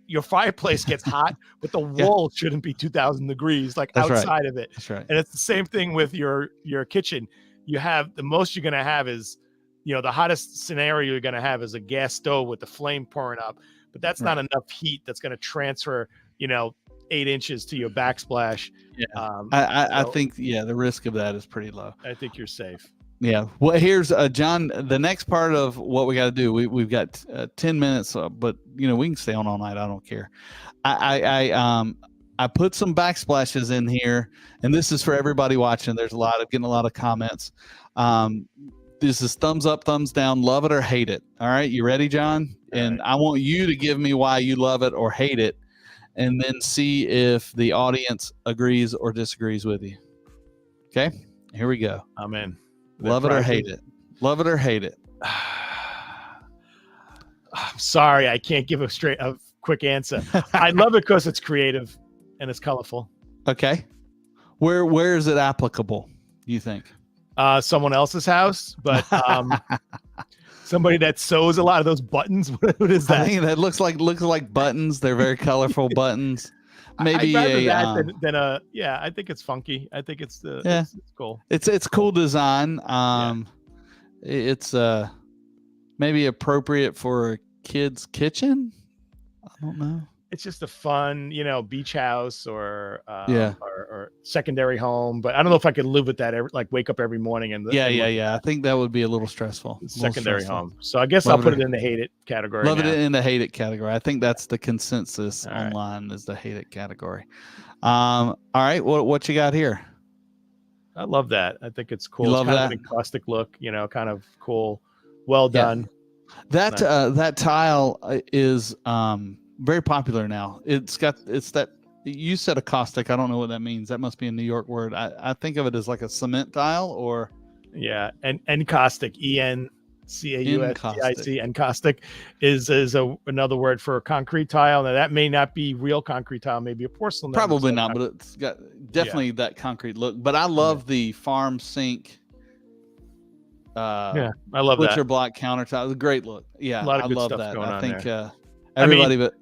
your fireplace gets hot, but the Yeah. wall shouldn't be 2,000 degrees, like That's right. outside of it. That's right. And it's the same thing with your kitchen. You have the most you're going to have is, the hottest scenario you're going to have is a gas stove with the flame pouring up, but that's not enough heat that's going to transfer, 8 inches to your backsplash. Yeah. I think, the risk of that is pretty low. I think you're safe. Yeah. Well, here's John. The next part of what we got to do. We've got 10 minutes, but we can stay on all night. I don't care. I put some backsplashes in here, and this is for everybody watching. There's getting a lot of comments. This is thumbs up, thumbs down, love it or hate it. All right, you ready, John? And I want you to give me why you love it or hate it, and then see if the audience agrees or disagrees with you. Okay, here we go. I'm in. Love it or hate it. Love it or hate it. I'm sorry, I can't give a quick answer. I love it because it's creative and it's colorful. Okay. Where is it applicable, you think? Someone else's house, but somebody that sews a lot of those buttons. What is that? I think that looks like buttons. They're very colorful buttons. Maybe I think it's funky. I think it's cool. It's cool design. It's maybe appropriate for a kid's kitchen. I don't know. It's just a fun, beach house or secondary home. But I don't know if I could live with that. Wake up every morning and I think that would be a little stressful. Secondary home. So I guess I'll put it in the hate it category. Love it in the hate it category. I think that's the consensus online is the hate it category. All right, what you got here? I love that. I think it's cool. You love it's kind that? of an encaustic look. Kind of cool. Well done. That that tile is very popular now. It's that you said acoustic. I don't know what that means. That must be a New York word. I think of it as like a cement tile or and encaustic, ENCAUSTIC. Encaustic is another word for a concrete tile. Now that may not be real concrete tile, maybe a porcelain. Probably not, but it's got definitely that concrete look. But I love the farm sink. I love that butcher block countertop. It's a great look. Yeah, a lot of I good love stuff that. going I on think there. everybody, but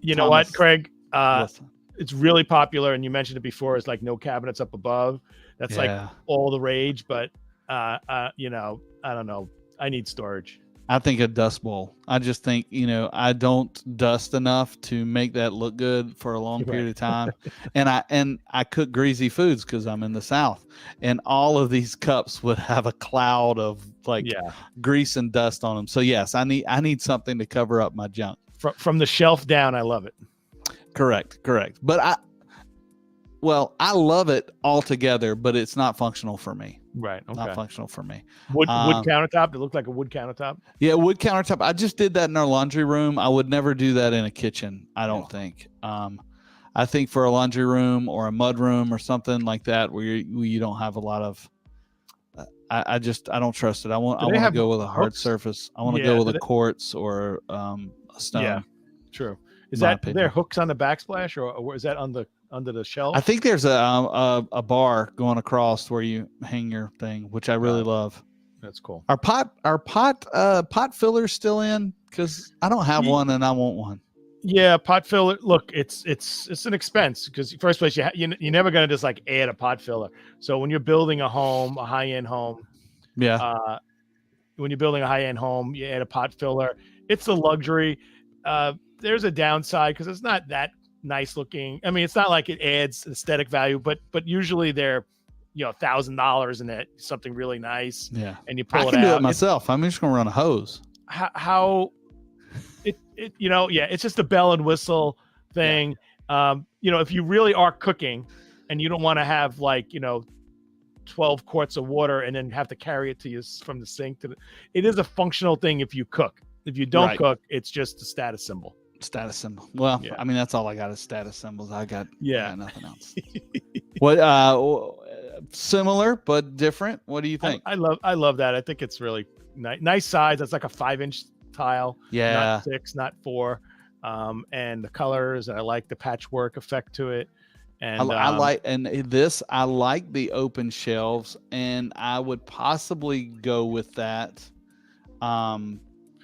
you know what, Craig? listen. It's really popular, and you mentioned it before. It's like no cabinets up above. That's like all the rage. But I don't know. I need storage. I think a dust bowl. I just think, I don't dust enough to make that look good for a long period of time. And I cook greasy foods because I'm in the South, and all of these cups would have a cloud of grease and dust on them. So yes, I need something to cover up my junk. From the shelf down, I love it. Correct. But I love it altogether, but it's not functional for me. Right. Okay. Not functional for me. Wood countertop. It looked like a wood countertop. Yeah, wood countertop. I just did that in our laundry room. I would never do that in a kitchen. I don't think. I think for a laundry room or a mud room or something like that, where you don't have a lot of. I don't trust it. I want to go with a hard surface. I want to go with a quartz or a stone. Yeah, true. Is that there hooks on the backsplash, or is that under the shelf? I think there's a bar going across where you hang your thing, which I really love. That's cool. Our pot filler's still in, because I don't have one and I want one. Yeah, pot filler. Look, it's an expense, because first place you're never gonna just like add a pot filler. So when you're building a home, a high end home, when you're building a high end home, you add a pot filler. It's a luxury. There's a downside because it's not that nice looking. I mean, it's not like it adds aesthetic value, but usually they're $1,000 in it, something really nice. Yeah, and you pull it out. I can do it myself. I'm just gonna run a hose. It's just a bell and whistle thing. If you really are cooking and you don't want to have 12 quarts of water and then have to carry it to you from the sink it is a functional thing if you cook. If you don't cook, it's just a status symbol. Well, I mean, that's all I got is status symbols. I got nothing else. What similar but different? What do you think? I love that. I think it's really nice size. That's like a 5-inch tile. Not 6, not 4. And the colors, and I like the patchwork effect to it. And I like I like the open shelves, and I would possibly go with that. Because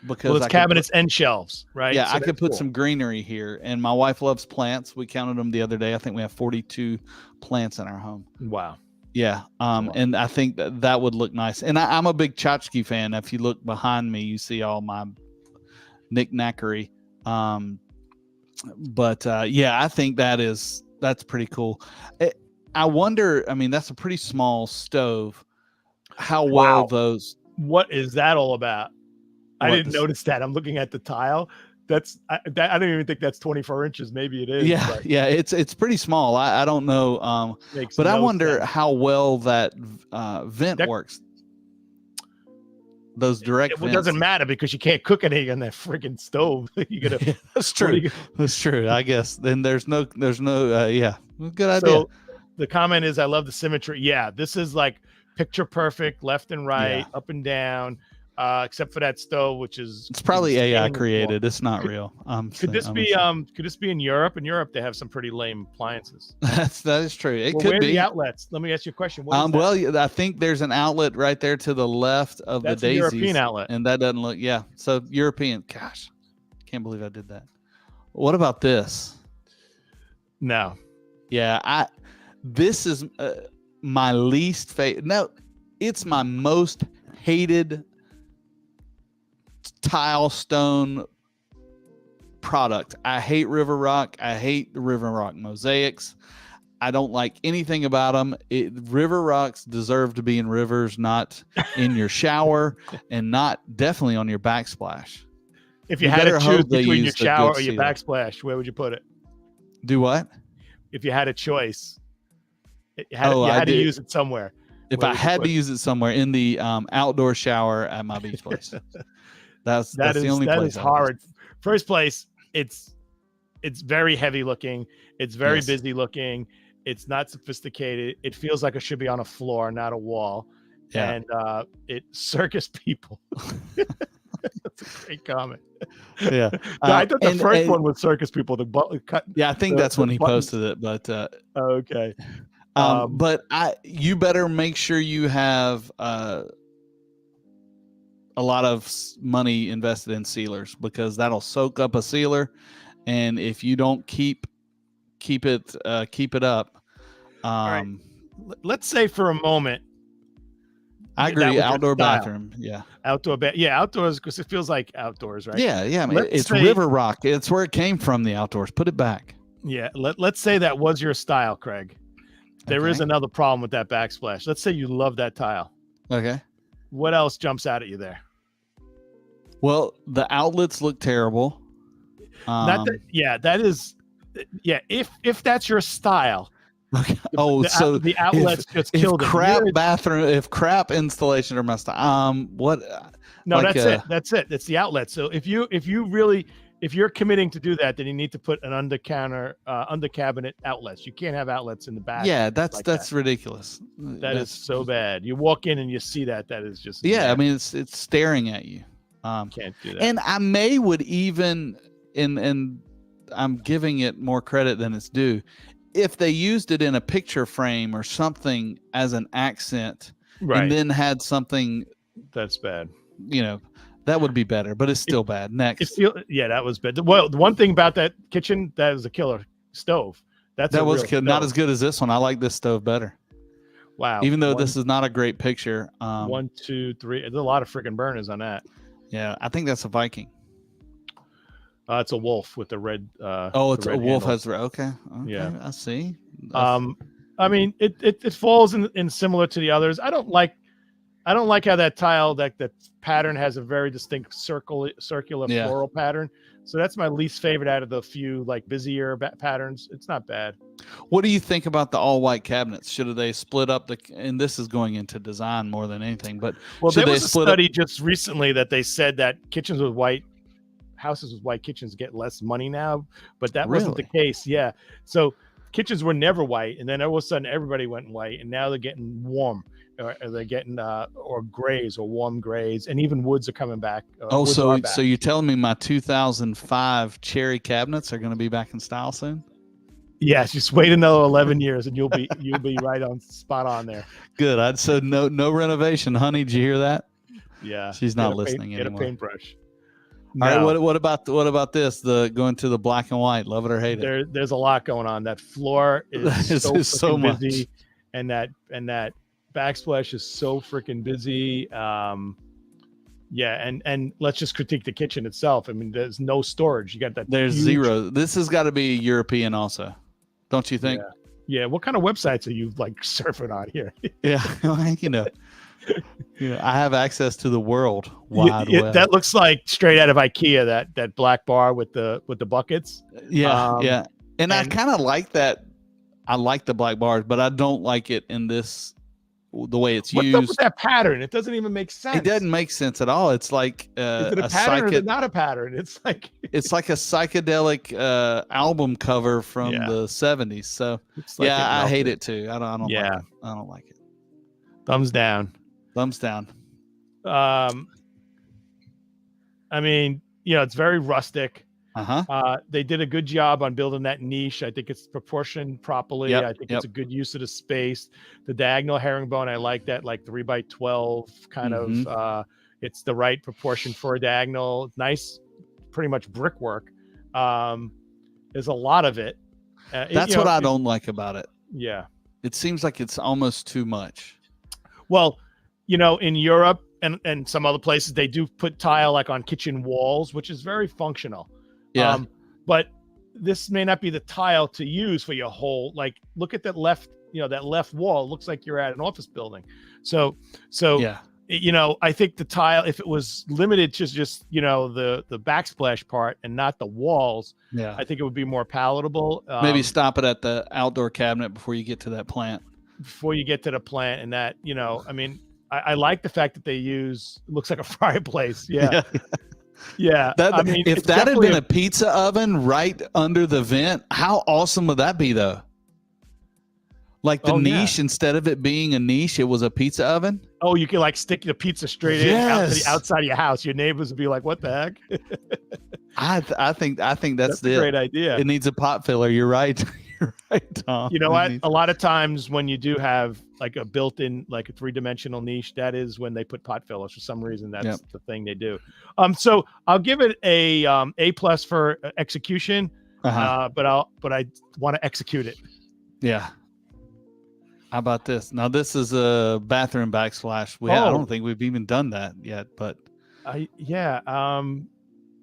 it's I could cabinets and shelves, right? yeah, So I could that's put cool. some greenery here, and my wife loves plants. We counted them the other day. I think we have 42 plants in our home. Wow. Yeah, and I think that would look nice. And I'm a big tchotchke fan. If you look behind me, you see all my knickknackery. But yeah, I think that's pretty cool. I wonder. I mean, that's a pretty small stove. How well Wow. those? What is that all about? I What didn't the- notice that. I'm looking at the tile. I don't even think that's 24 inches. Maybe it is. Yeah, but yeah, it's pretty small. I don't know, makes but I no wonder sense. how well that vent works. Those direct It vents. doesn't matter because you can't cook anything on that freaking stove. You gotta. Yeah, that's true. That's true. I guess then there's no yeah. Good idea. So the comment is, I love the symmetry. Yeah, this is like picture perfect, left and right, Yeah. up and down, except for that stove, which is It's probably AI insanely created. It's not Could- real. Could this be in Europe? In Europe, they have some pretty lame appliances. that is true. It Well, could where are be. the outlets? Let me ask you a question. What is that? Well, I think there's an outlet right there to the left of That's the a daisies, European outlet. and that doesn't look. Yeah, so European. Gosh, can't believe I did that. What about this? No. Yeah, this is my least favorite. No, it's my most hated tile stone product. I hate River Rock. I hate the River Rock mosaics. I don't like anything about them. River Rocks deserve to be in rivers, not in your shower, and not definitely on your backsplash. If you had to choose between your use the shower good or your sealer. backsplash, where would you put it? Do what? If you had a choice, you had to use it somewhere. If Where I would you had put to it? use it somewhere in the outdoor shower at my beach place, that's the only that place. is horrid. First place, it's very heavy looking. It's very Yes. busy looking. It's not sophisticated. It feels like it should be on a floor, not a wall. Yeah. And it circus people. That's a great comment. Yeah, I thought the first one was circus people. The cut. Yeah, I think that's when he posted it. But okay. but you better make sure you have a lot of money invested in sealers, because that'll soak up a sealer, and if you don't keep it up. All right. Let's say for a moment. I agree. Outdoor bathroom. Yeah. Outdoor outdoors, because it feels like outdoors, right? Yeah. Yeah. I mean, it's River Rock. It's where it came from, the outdoors. Put it back. Yeah. Let's say that was your style, Craig. There is another problem with that backsplash. Let's say you love that tile. Okay. What else jumps out at you there? Well, the outlets look terrible. That is. Yeah. If that's your style. Okay. The outlets just killed it. If crap installation are messed up. What? No, like, that's it. That's the outlet. So if you're committing to do that, then you need to put an under cabinet outlets. You can't have outlets in the back. Yeah, that's ridiculous. That is so bad. You walk in and you see that is just I mean, it's staring at you. Can't do that. And I would even and I'm giving it more credit than it's due. If they used it in a picture frame or something as an accent, right, and then had something, that's bad. That would be better, but it's still bad. Next. That was bad. Well, the one thing about that kitchen, that is a killer stove. That was not as good as this one. I like this stove better. Wow. Even though this is not a great picture. 1, 2, 3. There's a lot of freaking burners on that. Yeah, I think that's a Viking. It's a wolf with the red. It's a wolf has red. Okay. Yeah, I see. I mean, it falls in similar to the others. I don't like how that tile, that pattern has a very distinct circular floral pattern. So that's my least favorite out of the few like busier patterns. It's not bad. What do you think about the all white cabinets? Should they split up and this is going into design more than anything, but there was a study just recently that they said that houses with white kitchens get less money now, but that wasn't the case. Yeah. So kitchens were never white, and then all of a sudden everybody went white, and now they're getting warm, or they're getting or grays or warm grays, and even woods are coming back. So you're telling me my 2005 cherry cabinets are going to be back in style soon? Yes, just wait another 11 years and you'll be right on spot on there. Good. So no renovation, honey. Did you hear that? Yeah. She's not listening Get a anymore. paintbrush. All right. No. What about this? The going to the black and white. Love it or hate it. There's a lot going on. That floor is so so freaking busy, and that backsplash is so freaking busy. Yeah, and let's just critique the kitchen itself. I mean, there's no storage. You got that. There's huge... zero. This has got to be European also, don't you think? Yeah. What kind of websites are you like surfing on here? Yeah, I have access to the world wide web. That looks like straight out of IKEA. That black bar with the buckets. Yeah. And I kind of like that. I like the black bars, but I don't like it in this. The way it's used. What's up with that pattern? It doesn't even make sense. It doesn't make sense at all. It's like is it a pattern or is it not a pattern? It's like a psychedelic album cover from the 70s. So like I hate it too. I don't like it. I don't like it. Thumbs down. Thumbs down. I mean, it's very rustic. They did a good job on building that niche. I think it's proportioned properly. I think it's a good use of the space. The diagonal herringbone, I like that, like 3x12 kind of. It's the right proportion for a diagonal. Nice, pretty much brickwork. There's a lot of it. That's what I don't like about it. Yeah, it seems like it's almost too much. Well, in Europe and some other places, they do put tile like on kitchen walls, which is very functional. Yeah. But this may not be the tile to use for your whole, like, look at that left wall. It looks like you're at an office building. So I think the tile, if it was limited to just, the backsplash part and not the walls, I think it would be more palatable. Maybe stop it at the outdoor cabinet before you get to that plant. And that, I mean, I like the fact that they use, it looks like a fireplace. Yeah. Yeah, I mean, if that had been a pizza oven right under the vent, how awesome would that be, though? Like the niche, instead of it being a niche, it was a pizza oven. Oh, you can like stick the pizza straight in out to the outside of your house. Your neighbors would be like, "What the heck?" I think that's a great idea. It needs a pot filler. You're right. You're right, Tom. You know what? A lot of times when you do have like a built-in, like a 3-dimensional niche, that is when they put pot fillers. For some reason, that's the thing they do. So I'll give it A+ for execution, but I want to execute it. Yeah. How about this? Now this is a bathroom backsplash. I don't think we've even done that yet, but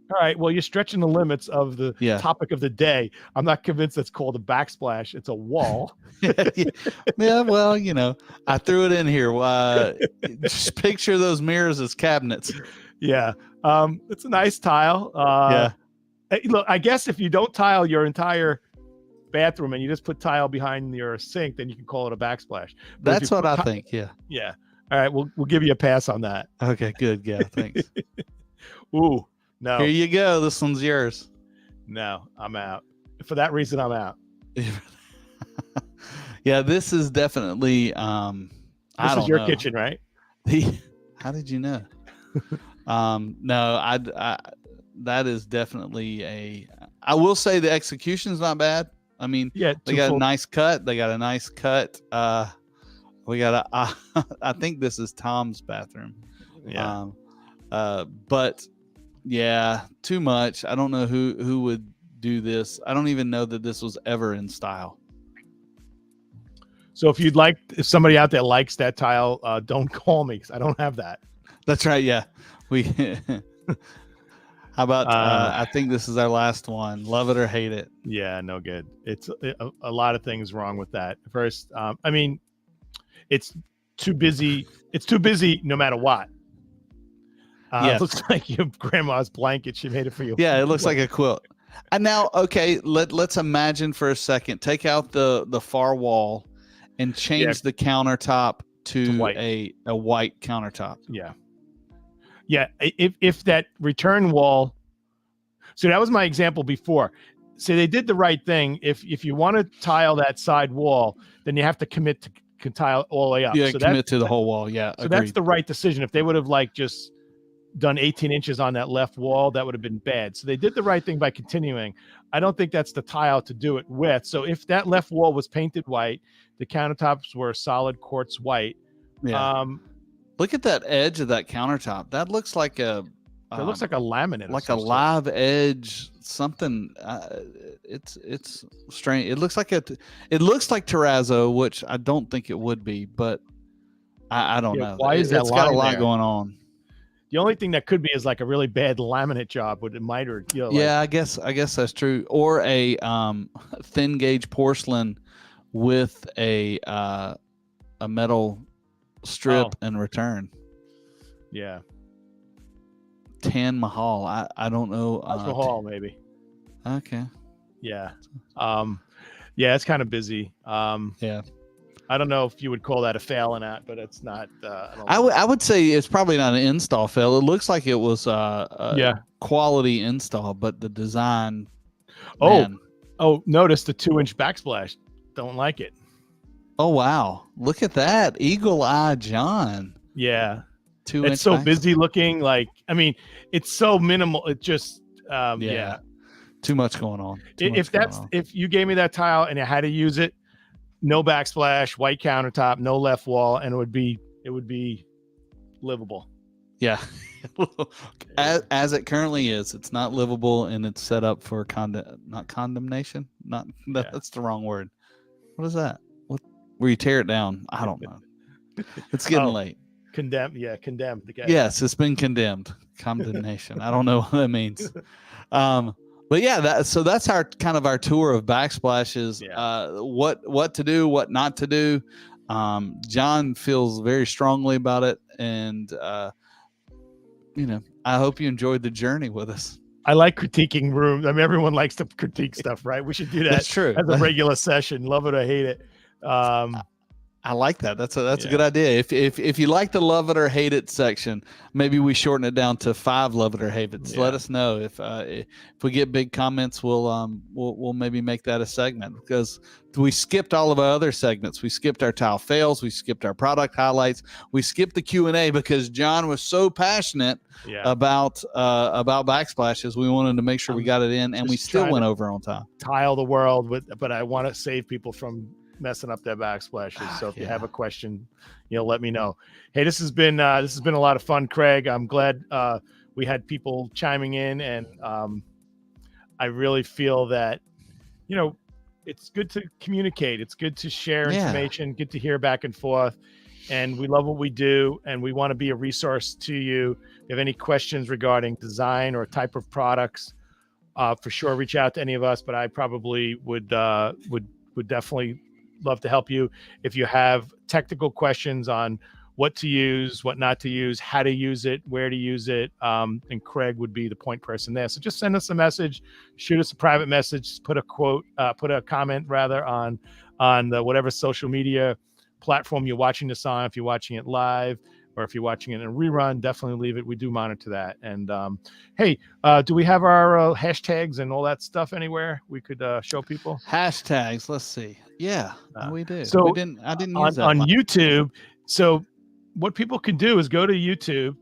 all right. Well, you're stretching the limits of the topic of the day. I'm not convinced it's called a backsplash. It's a wall. Yeah. Well, I threw it in here. Just picture those mirrors as cabinets. Yeah. It's a nice tile. Look, I guess if you don't tile your entire bathroom and you just put tile behind your sink, then you can call it a backsplash. But that's what I think. Yeah. Yeah. All right. We'll give you a pass on that. Okay. Good. Yeah. Thanks. Ooh. No. Here you go. This one's yours. No, I'm out. For that reason, I'm out. Yeah, this is definitely. This is your kitchen, right? How did you know? No, I that is definitely I will say the execution's not bad. I mean, they got a nice cut. We got I think this is Tom's bathroom. Yeah. But. Yeah, too much. I don't know who would do this. I don't even know that this was ever in style. So if somebody out there likes that tile, don't call me because I don't have that. That's right. Yeah. How about I think this is our last one. Love it or hate it. Yeah, no good. It's a lot of things wrong with that. First, I mean, it's too busy. It's too busy no matter what. It looks like your grandma's blanket. She made it for you. Yeah, it looks like a quilt. And now, okay, let's imagine for a second. Take out the far wall and change the countertop to a white countertop. Yeah. Yeah. If that return wall. So that was my example before. So they did the right thing. If you want to tile that side wall, then you have to commit to tile all the way up. Yeah, so commit to the whole wall. Yeah. So that's the right decision. If they would have just done 18 inches on that left wall, that would have been bad. So they did the right thing by continuing. I don't think that's the tile to do it with. So if that left wall was painted white, the countertops were solid quartz white. Yeah. Look at that edge of that countertop. That looks like a. It looks like a laminate, like a live edge, something. It's strange. It looks like terrazzo, which I don't think it would be, but I don't know. Why is that? It's got a lot going on. The only thing that could be is like a really bad laminate job with a miter. Yeah, I guess that's true. Or a thin gauge porcelain with a metal strip and return. Yeah. Tan Mahal. I don't know. Mahal, maybe. Okay. Yeah. Yeah, it's kind of busy. Yeah. I don't know if you would call that a fail or not, but it's not. I would say it's probably not an install fail. It looks like it was a quality install, but the design. Notice the 2-inch backsplash. Don't like it. Oh wow! Look at that, Eagle Eye John. Yeah. It's so busy looking. Like, I mean, it's so minimal. It just, too much going on. If you gave me that tile and I had to use it, no backsplash, white countertop, no left wall, and it would be livable. Yeah. as it currently is, it's not livable, and it's set up for not condemnation. That's the wrong word. What is that? What, where you tear it down? I don't know. It's getting late. Condemned. Yes, it's been condemned. Condemnation. I don't know what that means. But yeah, that's our kind of our tour of backsplashes. Yeah. What to do, what not to do. John feels very strongly about it, and I hope you enjoyed the journey with us. I like critiquing rooms. I mean, everyone likes to critique stuff, right? We should do that. That's true. As a regular session. Love it or hate it. I like that. That's a good idea. If you like the love it or hate it section, maybe we shorten it down to 5 love it or hate it. Let us know if we get big comments. We'll maybe make that a segment, because we skipped all of our other segments. We skipped our tile fails. We skipped our product highlights. We skipped the Q&A because John was so passionate about backsplashes. We wanted to make sure we got it in, and we still went over on time. Tile the world but I want to save people from messing up their backsplashes. So if you have a question, let me know. Hey, this has been a lot of fun, Craig. I'm glad we had people chiming in, and I really feel that it's good to communicate. It's good to share information, good to hear back and forth. And we love what we do, and we want to be a resource to you. If you have any questions regarding design or type of products, for sure, reach out to any of us. But I probably would definitely love to help you. If you have technical questions on what to use, what not to use, how to use it, where to use it, and Craig would be the point person there. So just send us a message, shoot us a private message, put a comment rather on the whatever social media platform you're watching this on. If you're watching it live, or if you're watching it in a rerun, definitely leave it. We do monitor that. And hey, do we have our hashtags and all that stuff anywhere we could show people? Hashtags. Let's see. Yeah, we do. So I didn't use that on YouTube. So what people can do is go to YouTube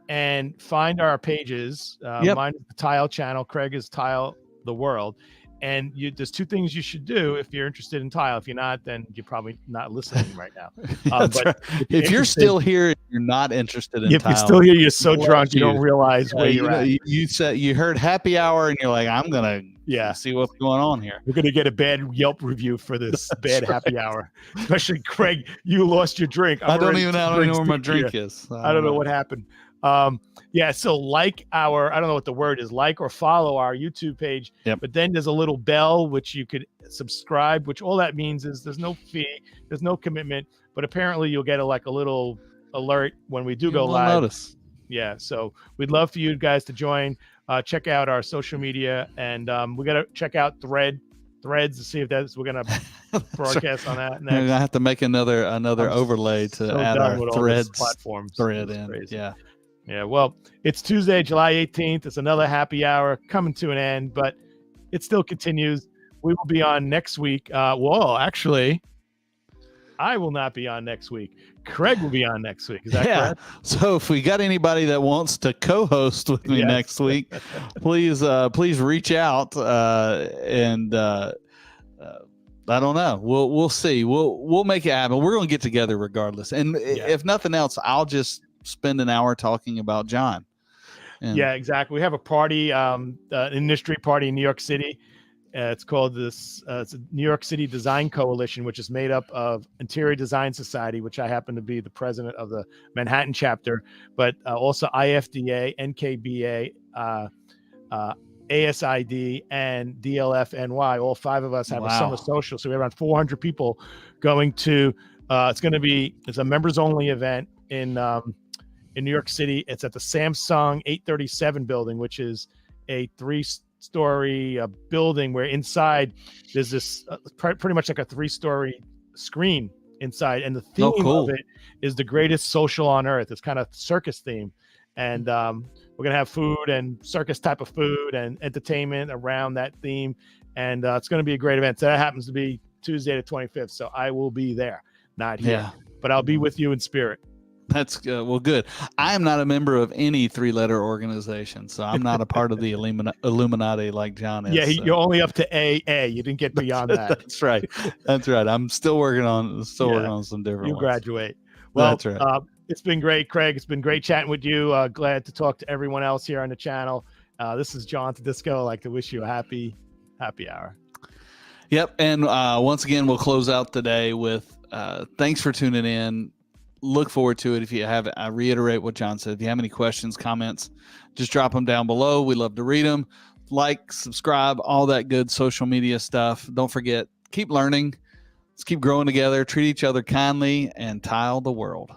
and find our pages. Mine is the Tile channel. Craig is Tile the World. And there's 2 things you should do if you're interested in tile. If you're not, then you're probably not listening right now. But right. If you're still here, you're not interested in tile. If you're still here, you're so drunk you don't realize where you're at. You heard happy hour, and you're like, I'm gonna see what's going on here. We're gonna get a bad Yelp review for this bad happy hour. Especially Craig, you lost your drink. I don't even know where my drink is. I don't know what happened. So like I don't know what the word is, like or follow our YouTube page. But then there's a little bell which you could subscribe, which all that means is there's no fee, there's no commitment, but apparently you'll get a little alert when we do go live. Notice. Yeah, so we'd love for you guys to join. Check out our social media, and we got to check out Threads to see if we're gonna broadcast on that. Next. I have to make another overlay to add our Threads platforms. Thread in. Crazy. Yeah. Well, it's Tuesday, July 18th. It's another happy hour coming to an end, but it still continues. We will be on next week. Actually, I will not be on next week. Craig will be on next week. Is that correct? So if we got anybody that wants to co-host with me next week, please reach out and I don't know. We'll see. We'll make it happen. We're going to get together regardless. And if nothing else, I'll just spend an hour talking about John. Yeah, exactly. We have a party, an industry party in New York City. It's called it's a New York City Design Coalition, which is made up of Interior Design Society, which I happen to be the president of the Manhattan chapter, but also IFDA, NKBA, ASID, and DLF-NY. All 5 of us have a summer social. So we have around 400 people going to, it's a members only event in New York City. It's at the Samsung 837 building, which is a 3-story building where inside there's this pretty much like a 3-story screen inside. And the theme of it is the greatest social on earth. It's kind of circus theme. And we're going to have food and circus type of food and entertainment around that theme. And it's going to be a great event. So that happens to be Tuesday the 25th. So I will be there, not here, but I'll be with you in spirit. That's good. I am not a member of any 3-letter organization, so I'm not a part of the Illuminati like John is. Yeah, you're only up to AA. You didn't get beyond that. That's right. I'm still working on some different ones. You graduate. Well, that's right. It's been great, Craig. It's been great chatting with you. Glad to talk to everyone else here on the channel. This is John Tedisco. I'd like to wish you a happy hour. Yep. And once again, we'll close out today with thanks for tuning in. Look forward to it. If you have, I reiterate what John said. If you have any questions, comments, just drop them down below. We love to read them. Like, subscribe, all that good social media stuff. Don't forget, keep learning. Let's keep growing together. Treat each other kindly and tile the world.